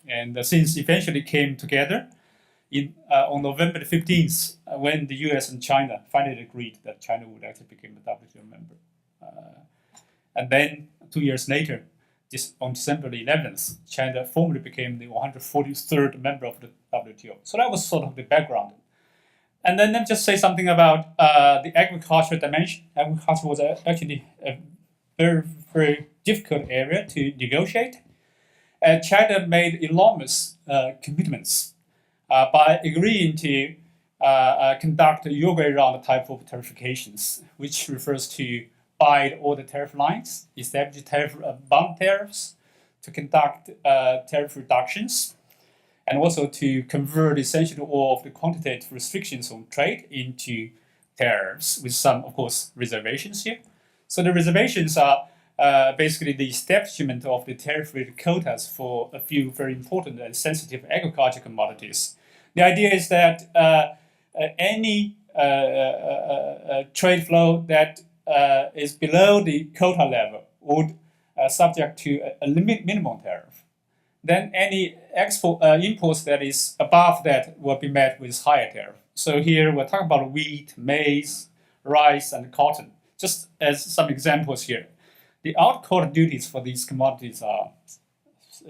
And since eventually came together on November the 15th, when the US and China finally agreed that China would actually become a WTO member. And then 2 years later, on December the 11th, China formally became the 143rd member of the WTO. So that was sort of the background. And then let me just say something about the agricultural dimension. Agriculture was actually a very, very difficult area to negotiate. China made enormous commitments by agreeing to conduct a your way around type of tarifications, which refers to bide all the tariff lines, establish tariff bound tariffs, to conduct tariff reductions, and also to convert essentially all of the quantitative restrictions on trade into tariffs, with some, of course, reservations here. So the reservations are basically the establishment of the tariff-related quotas for a few very important and sensitive agricultural commodities. The idea is that any trade flow that is below the quota level would subject to a minimum tariff. Then any imports that is above that will be met with higher tariff. So here we're talking about wheat, maize, rice, and cotton. Just as some examples here. The out-quota duties for these commodities are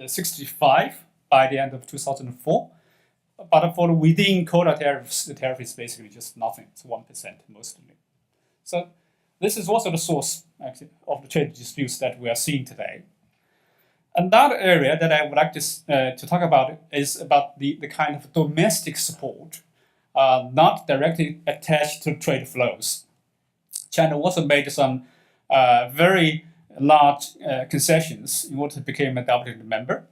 65 by the end of 2004. But for the within quota tariffs, the tariff is basically just nothing. It's 1% mostly. So this is also the source actually, of the trade disputes that we are seeing today. Another area that I would like to talk about is about the kind of domestic support, not directly attached to trade flows. China also made some very large concessions in order to become a WTO member.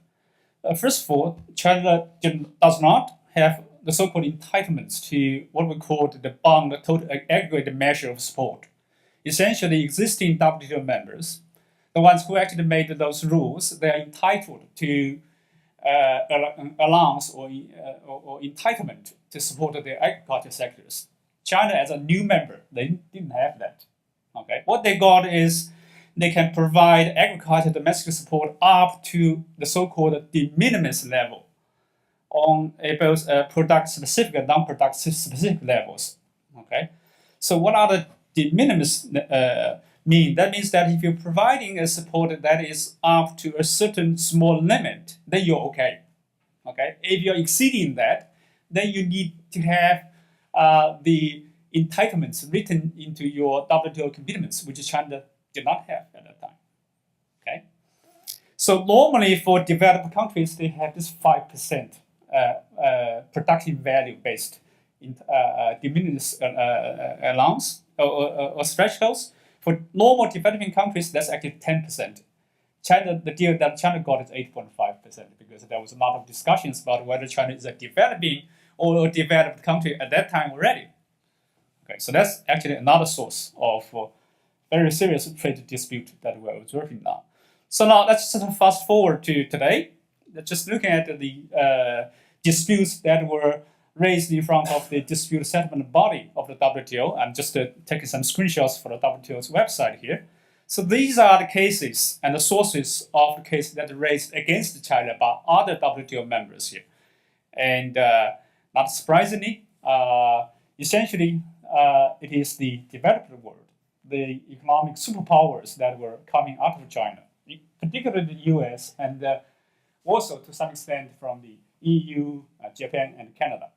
First of all, China does not have the so-called entitlements to what we call the bond total aggregate measure of support. Essentially, existing WTO members, the ones who actually made those rules, they are entitled to allowance or entitlement to support their agriculture sectors. China, as a new member, they didn't have that. Okay, what they got is they can provide agriculture domestic support up to the so-called de minimis level on both product-specific and non-product-specific levels. Okay, so what are the de minimis mean? That means that if you're providing a support that is up to a certain small limit, then you're okay. Okay, if you're exceeding that, then you need to have the entitlements written into your WTO commitments, which China did not have at that time. Okay, so normally for developed countries, they have this 5% productive value based in de minimis allowance or thresholds. For normal developing countries, that's actually 10%. China, the deal that China got is 8.5% because there was a lot of discussions about whether China is a developing or a developed country at that time already. Okay, so that's actually another source of very serious trade dispute that we're observing now. So now let's just fast forward to today. Just looking at the disputes that were raised in front of the dispute settlement body of the WTO. I'm just taking some screenshots for the WTO's website here. So these are the cases and the sources of the cases that are raised against China by other WTO members here. And not surprisingly, essentially, it is the developed world, the economic superpowers that were coming out of China, particularly the US, and also to some extent from the EU, Japan, and Canada,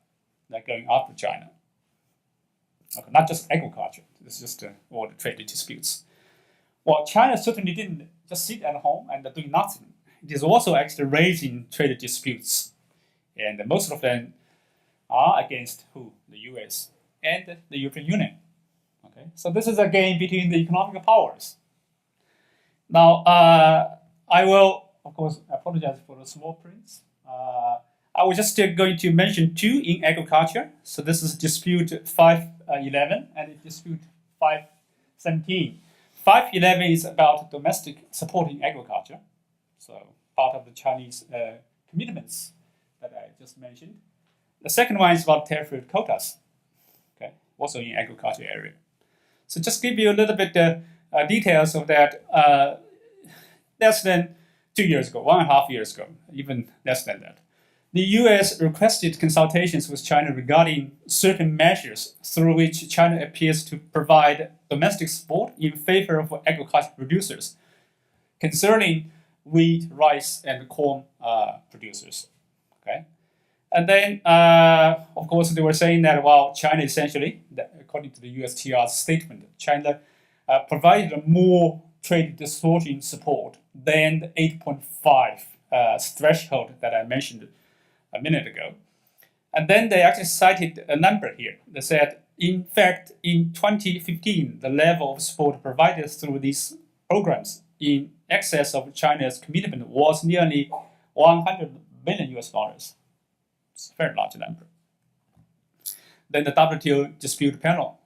that are going after China. Okay, not just agriculture, it's just all the trade disputes. Well, China certainly didn't just sit at home and do nothing. It is also actually raising trade disputes. And most of them are against who? The US and the European Union. Okay, so this is a game between the economic powers. Now, I will, of course, apologize for the small prints. I was just going to mention two in agriculture. So this is dispute 511 and dispute 517. 511 is about domestic support in agriculture. So part of the Chinese commitments that I just mentioned. The second one is about tariff quotas, okay, also in agriculture area. So just give you a little bit details of that. Less than 2 years ago, 1.5 years ago, even less than that. The US requested consultations with China regarding certain measures through which China appears to provide domestic support in favor of agriculture producers concerning wheat, rice, and corn producers. Okay, and then of course they were saying that China essentially, according to the USTR's statement, China provided more trade distorting support than the 8.5 threshold that I mentioned a minute ago. And then they actually cited a number here. They said, in fact, in 2015, the level of support provided through these programs in excess of China's commitment was nearly 100 billion US dollars. It's a very large number. Then the WTO dispute panel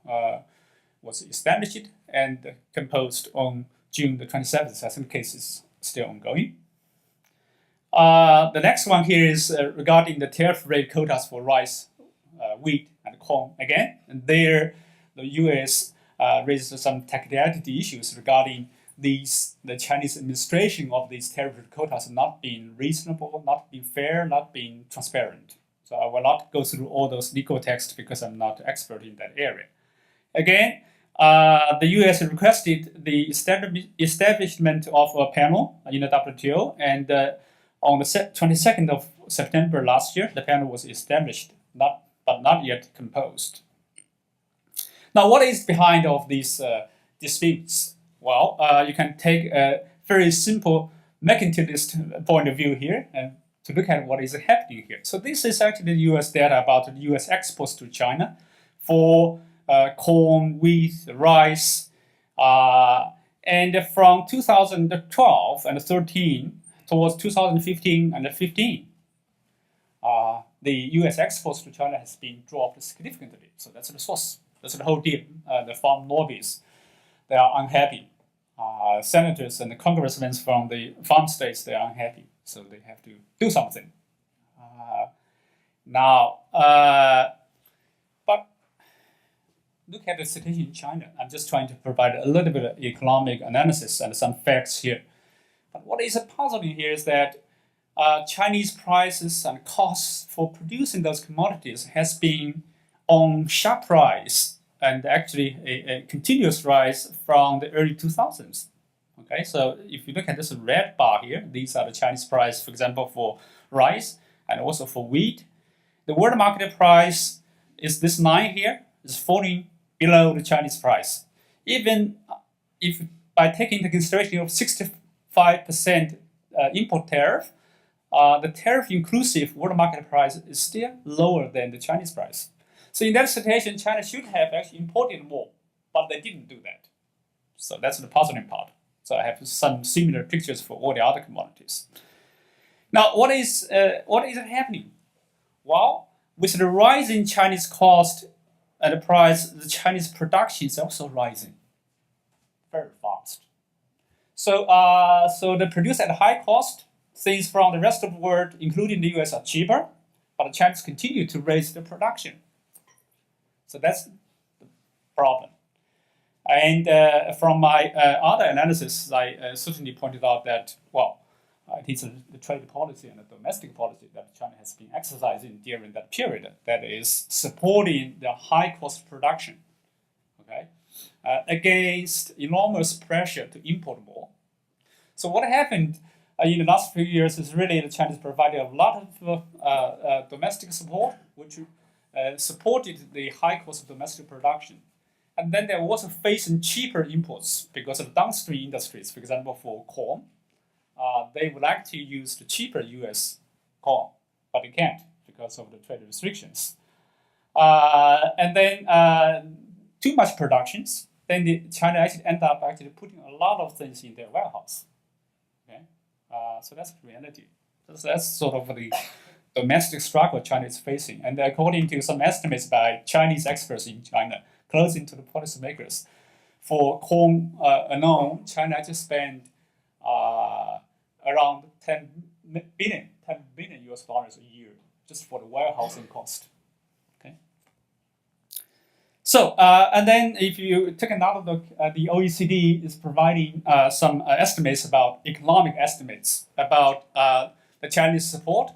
was established and composed on June the 27th. I think the case is still ongoing. The next one here is regarding the tariff rate quotas for rice, wheat, and corn again. And there, the U.S. raised some technicality issues regarding the Chinese administration of these tariff rate quotas not being reasonable, not being fair, not being transparent. So I will not go through all those legal texts because I'm not expert in that area. Again, the U.S. requested the establishment of a panel in the WTO, and on the 22nd of September last year, the panel was established, but not yet composed. Now, what is behind of these disputes? Well, you can take a very simple mercantilist point of view here and to look at what is happening here. So this is actually the U.S. data about the U.S. exports to China for corn, wheat, rice, and from 2012 and 13 towards 2015 and 15, the U.S. exports to China has been dropped significantly. So that's the source. That's the whole deal. The farm lobbies, they are unhappy. Senators and the congressmen from the farm states, they are unhappy. So they have to do something. But look at the situation in China. I'm just trying to provide a little bit of economic analysis and some facts here. But what is puzzling here is that Chinese prices and costs for producing those commodities has been on sharp rise and actually a continuous rise from the early 2000s. Okay, so if you look at this red bar here, these are the Chinese price, for example, for rice and also for wheat. The world market price is this line here, is falling below the Chinese price. Even if by taking into consideration of 65% import tariff, the tariff inclusive world market price is still lower than the Chinese price. So in that situation, China should have actually imported more, but they didn't do that. So that's the puzzling part. So I have some similar pictures for all the other commodities. Now, what is happening? Well, with the rising Chinese cost and the price, the Chinese production is also rising very fast. So, they produce at high cost. Things from the rest of the world, including the US, are cheaper, but the Chinese continue to raise the production. So that's the problem. And from my other analysis, I certainly pointed out that, it is the trade policy and the domestic policy that China has been exercising during that period that is supporting the high-cost production, okay, against enormous pressure to import more. So what happened in the last few years is really the Chinese provided a lot of domestic support, which supported the high cost of domestic production. And then they're also facing cheaper imports because of downstream industries, for example, for corn. They would like to use the cheaper US corn, but they can't because of the trade restrictions. And then too much productions, then China actually end up actually putting a lot of things in their warehouse. Okay, so that's the reality. So that's sort of domestic struggle China is facing. And according to some estimates by Chinese experts in China, closing to the policymakers, for corn alone, China actually spent around 10 billion US dollars a year just for the warehousing cost. Okay. So, and then if you take another look, the OECD is providing some estimates about economic estimates about the Chinese support.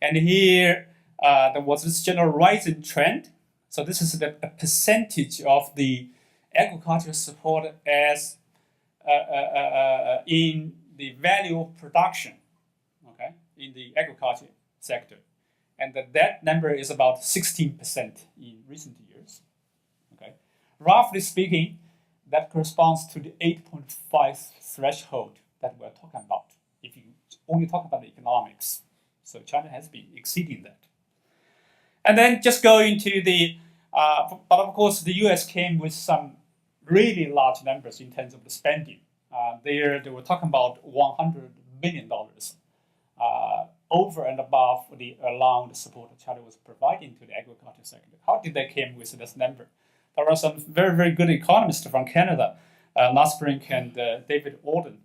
And here there was this general rising trend. So this is the percentage of the agricultural support as in the value of production, okay, in the agriculture sector. And that number is about 16% in recent years. Okay. Roughly speaking, that corresponds to the 8.5 threshold that we're talking about, if you only talk about the economics. So China has been exceeding that. And then just going to the, but of course the US came with some really large numbers in terms of the spending. They were talking about $100 billion over and above the allowed support that China was providing to the agriculture sector. How did they came with this number? There are some very, very good economists from Canada, last spring, and David Auden,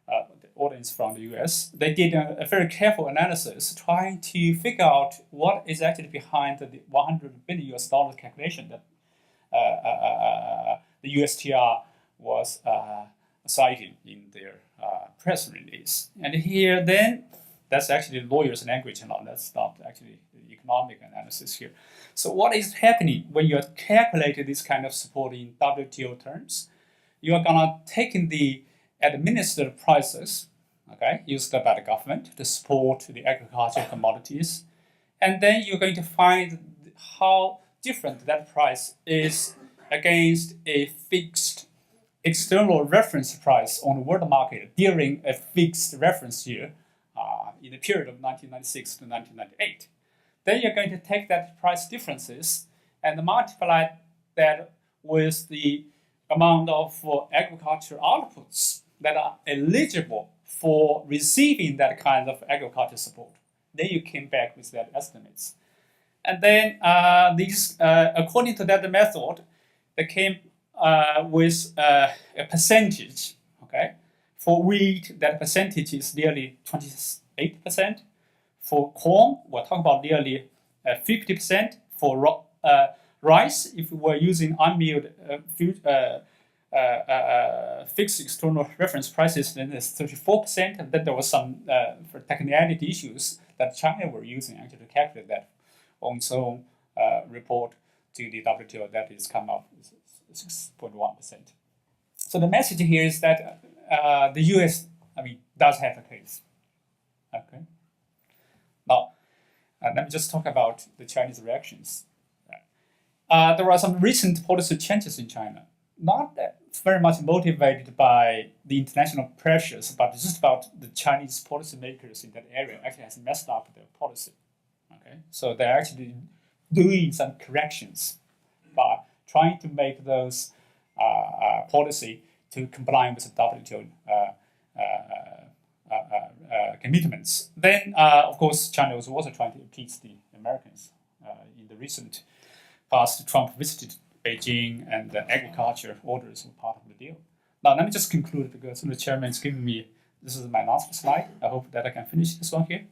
the audience from the US. They did a very careful analysis trying to figure out what is actually behind the $100 billion US calculation that the USTR was citing in their press release. And here then, that's actually lawyers' language and all. That's not actually the economic analysis here. So what is happening when you're calculating this kind of support in WTO terms? You are gonna take in the administered prices, okay, used by the government to support the agricultural commodities, and then you're going to find how different that price is against a fixed external reference price on the world market during a fixed reference year in the period of 1996 to 1998. Then you're going to take that price differences and multiply that with the amount of agricultural outputs that are eligible for receiving that kind of agricultural support. Then you came back with that estimates. And then these, according to that method, they came with a percentage, okay? For wheat, that percentage is nearly 28%. For corn, we're talking about nearly 50%. For rice, if we were using unmilled fixed external reference prices, then it's 34%. And then there was some for technicality issues that China were using actually to calculate that on its own report to the WTO that is come up with 6.1%. So the message here is that the US, does have a case. Okay. Now, let me just talk about the Chinese reactions. There are some recent policy changes in China, not very much motivated by the international pressures, but just about the Chinese policymakers in that area actually has messed up their policy. Okay, so they're actually doing some corrections by trying to make those policy to comply with the WTO commitments. Then, of course, China was also trying to appease the Americans. In the recent past, Trump visited Beijing, and the agriculture orders were part of the deal. Now, let me just conclude because the chairman is giving me, this is my last slide. I hope that I can finish this one here.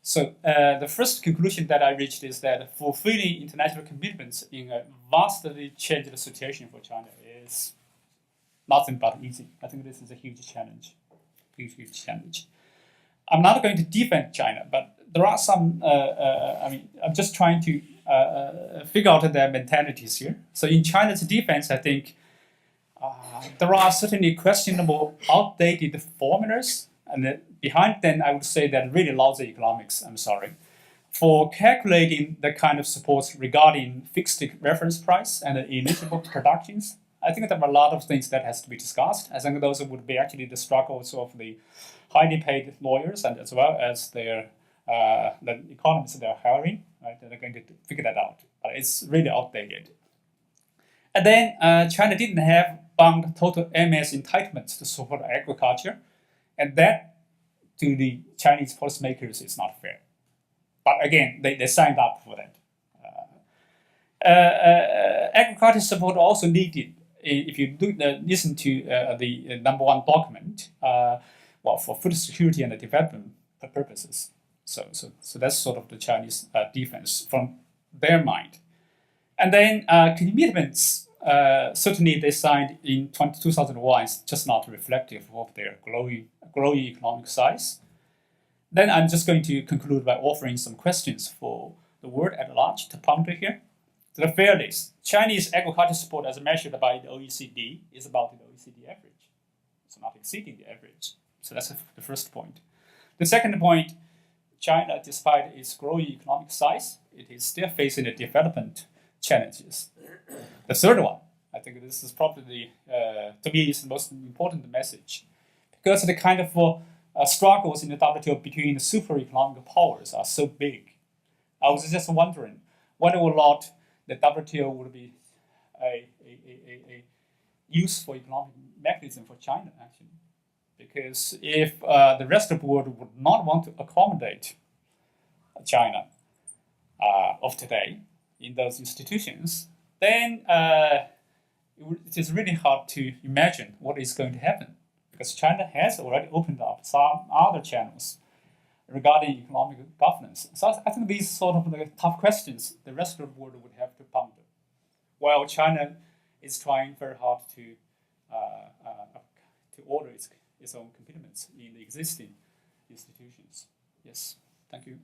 So the first conclusion that I reached is that fulfilling international commitments in a vastly changed situation for China is nothing but easy. I think this is a huge challenge, huge challenge. I'm not going to defend China, but there are some, I'm just trying to figure out their mentalities here. So in China's defense, I think there are certainly questionable, outdated formulas, and behind them, I would say that really lousy economics, I'm sorry, for calculating the kind of supports regarding fixed reference price and eligible productions. I think there are a lot of things that has to be discussed. I think those would be actually the struggles of the highly paid lawyers and as well as their the economists they're hiring, right? They're going to figure that out. But it's really outdated. And then China didn't have bound total MS entitlements to support agriculture, and that to the Chinese policymakers is not fair. But again, they signed up for that. Agricultural support also needed. If you listen to the number one document, for food security and development purposes. So that's sort of the Chinese defense from their mind. And then commitments, certainly they signed in 2001, is just not reflective of their growing economic size. Then I'm just going to conclude by offering some questions for the world at large to ponder here. So the fairness, Chinese agriculture support as measured by the OECD is about the OECD average. It's not exceeding the average. So that's the first point. The second point, China, despite its growing economic size, it is still facing the development challenges. The third one, I think this is probably, to me, is the most important message. Because the kind of struggles in the WTO between the super economic powers are so big. I was just wondering whether or not the WTO would be a useful economic mechanism for China, actually. Because if the rest of the world would not want to accommodate China of today in those institutions, then it is really hard to imagine what is going to happen. Because China has already opened up some other channels regarding economic governance. So I think these sort of tough questions the rest of the world would have to ponder, while China is trying very hard to order its own commitments in the existing institutions. Yes, thank you.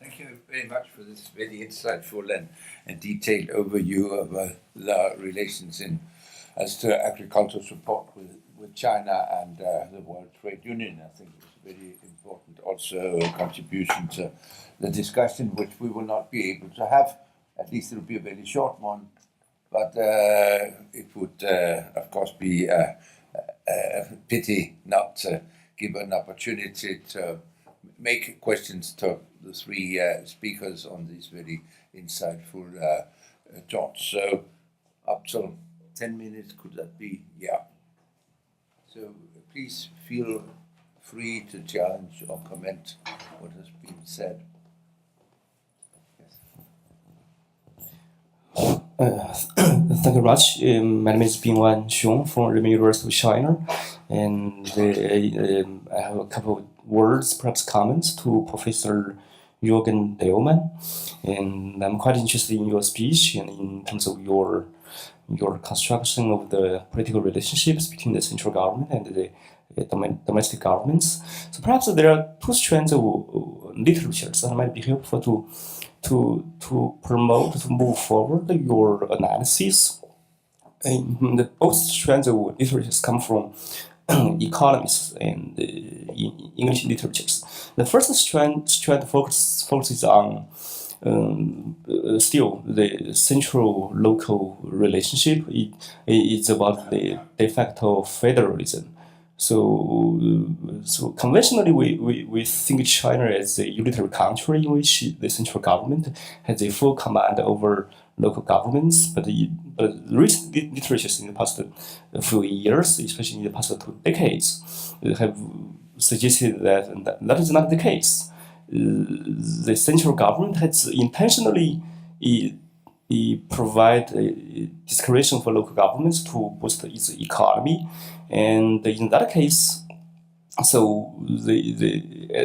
Thank you very much for this very insightful and detailed overview of the relations as to agricultural support with China and the World Trade Union. I think it's very important also a contribution to the discussion, which we will not be able to have. At least it will be a very short one, but it would, of course, be a pity not to give an opportunity to make questions to the three speakers on these very insightful thoughts. So up till 10 minutes, could that be? Yeah. So please feel free to challenge or comment what has been said. Thank you, Raj. My name is Bingwan Xiong from the University of China, and I have a couple of words, perhaps comments, to Professor Jørgen Delman. And I'm quite interested in your speech and in terms of your construction of the political relationships between the central government and the domestic governments. So perhaps there are two strands of literature that might be helpful to promote, to move forward your analysis. And both strands of literature come from economists and English literatures. The first strand focuses on still the central-local relationship. It's about the de facto federalism. So conventionally, we think China as a unitary country in which the central government has a full command over local governments. But recent literatures in the past few years, especially in the past 2 decades, have suggested that is not the case. The central government has intentionally provide discretion for local governments to boost its economy, and in that case, so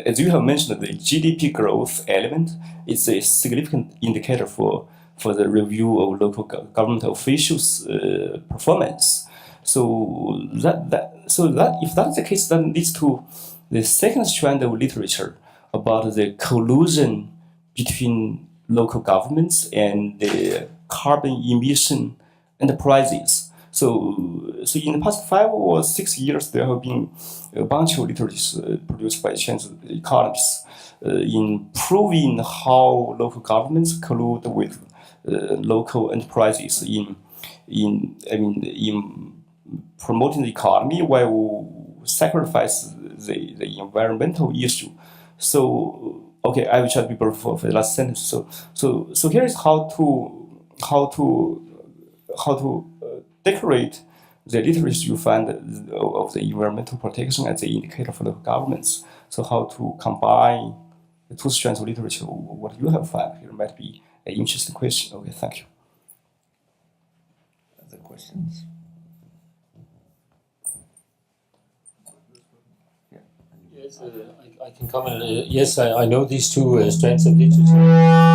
as you have mentioned, the GDP growth element is a significant indicator for the review of local government officials' performance. So that if that's the case, that leads to the second strand of literature about the collusion between local governments and the carbon emission enterprises. So in the past 5 or 6 years, there have been a bunch of literature produced by Chinese economists in proving how local governments collude with local enterprises in promoting the economy while sacrifice the environmental issue. So okay, I will try to be brief for the last sentence. So here is how to decorate the literature you find of the environmental protection as the indicator for local governments. So how to combine the two strands of literature, what you have found here might be an interesting question. Okay, thank you. Other questions? Yes, I can comment. Yes, I know these two strands of literature.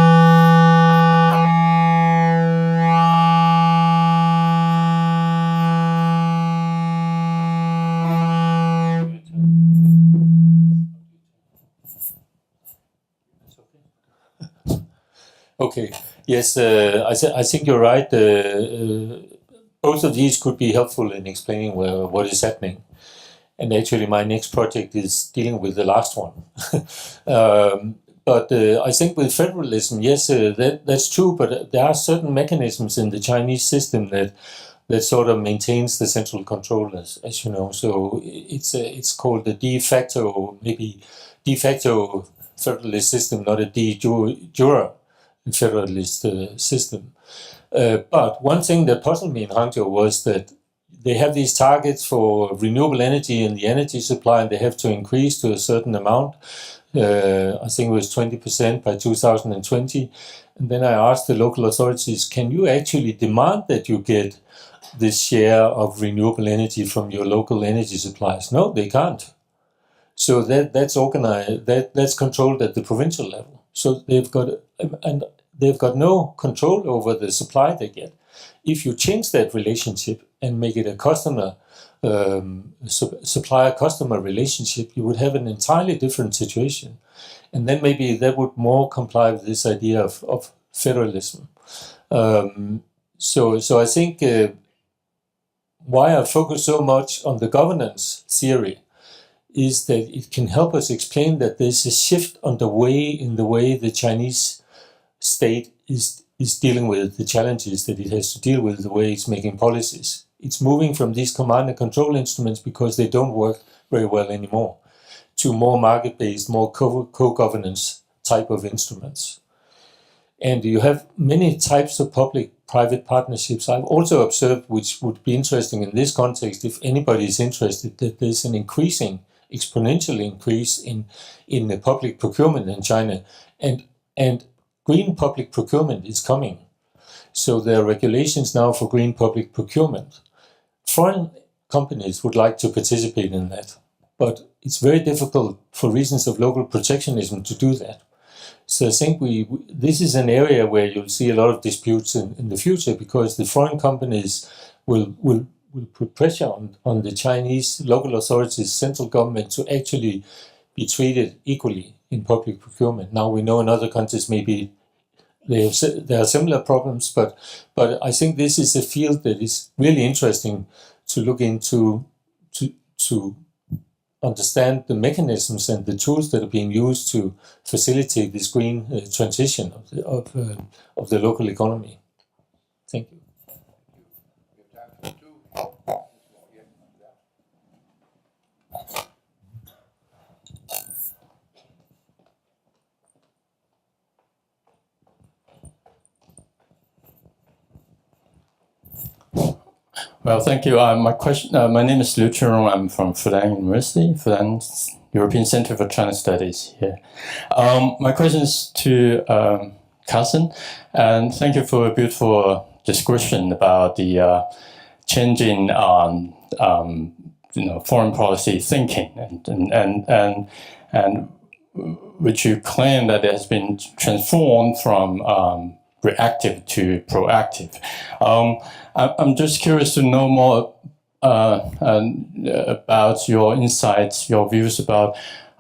Okay. Yes, I think you're right. Both of these could be helpful in explaining what is happening. And actually, my next project is dealing with the last one. But I think with federalism, yes, that's true. But there are certain mechanisms in the Chinese system that sort of maintains the central control, as you know. So it's called the de facto federalist system, not a de jure federalist system. But one thing that puzzled me in Hangzhou was that they have these targets for renewable energy and the energy supply, and they have to increase to a certain amount. I think it was 20% by 2020. And then I asked the local authorities, can you actually demand that you get this share of renewable energy from your local energy supplies? No, they can't. So that's organized, that's controlled at the provincial level. So they've got no control over the supply they get. If you change that relationship and make it a supplier-customer relationship, you would have an entirely different situation. And then maybe that would more comply with this idea of federalism. So I think why I focus so much on the governance theory is that it can help us explain that there's a shift underway in the way the Chinese state is dealing with the challenges that it has to deal with, the way it's making policies. It's moving from these command and control instruments because they don't work very well anymore to more market-based, more co-governance type of instruments. And you have many types of public-private partnerships. I've also observed, which would be interesting in this context, if anybody is interested, that there's an exponential increase in the public procurement in China. And green public procurement is coming. So there are regulations now for green public procurement. Foreign companies would like to participate in that, but it's very difficult for reasons of local protectionism to do that. So I think this is an area where you'll see a lot of disputes in the future, because the foreign companies will put pressure on the Chinese local authorities, central government, to actually be treated equally in public procurement. Now we know in other countries maybe there are similar problems, but I think this is a field that is really interesting to look into, to understand the mechanisms and the tools that are being used to facilitate this green transition of the local economy. Thank you. Well, thank you. My name is Liu Chunrong. I'm from Fudan University, Fudan European Center for China Studies here. My question is to Carsten, and thank you for a beautiful description about the changing foreign policy thinking, and which you claim that it has been transformed from reactive to proactive. I'm just curious to know more about your insights, your views about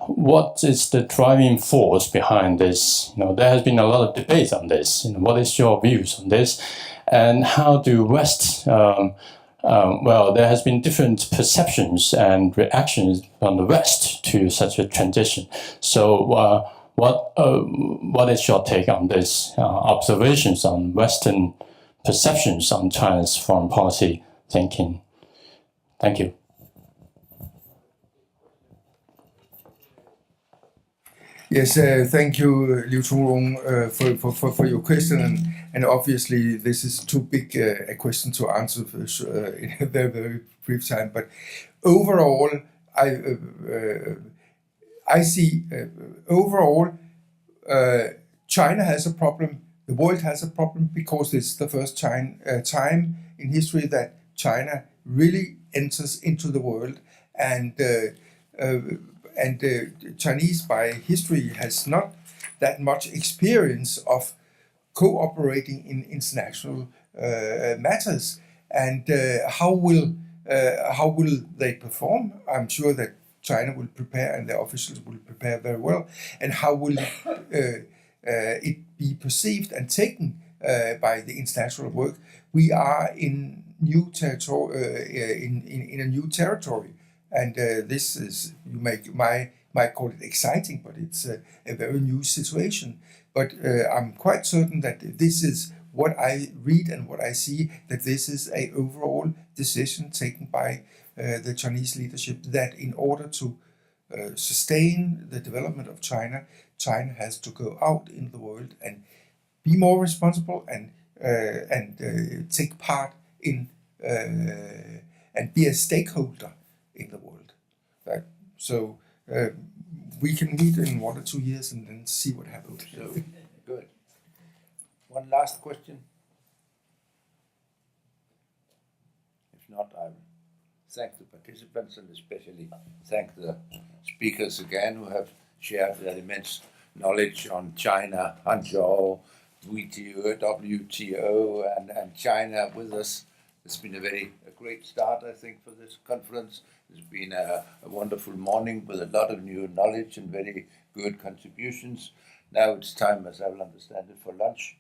what is the driving force behind this. There has been a lot of debate on this. What is your views on this, and how do West? There has been different perceptions and reactions from the West to such a transition. So, what is your take on this? Observations on Western perceptions on China's foreign policy thinking. Thank you. Yes, thank you, Liu Tungrong, for your question. And obviously, this is too big a question to answer in a very, very brief time. But overall, I see overall China has a problem. The world has a problem because it's the first time in history that China really enters into the world, and Chinese by history has not that much experience of cooperating in international matters. And how will they perform? I'm sure that China will prepare and the officials will prepare very well. And how will it be perceived and taken by the international work? We are in new territory, in a new territory. And this is, you might call it exciting, but it's a very new situation. But I'm quite certain that this is what I read and what I see, that this is an overall decision taken by the Chinese leadership, that in order to sustain the development of China, China has to go out in the world and be more responsible and take part in and be a stakeholder in the world. Right? So we can meet in 1 or 2 years and then see what happens. So, good. One last question. If not, I will thank the participants and especially thank the speakers again who have shared their immense knowledge on China, Hangzhou, WTO, and China with us. It's been a great start, I think, for this conference. It's been a wonderful morning with a lot of new knowledge and very good contributions. Now it's time, as I will understand it, for lunch.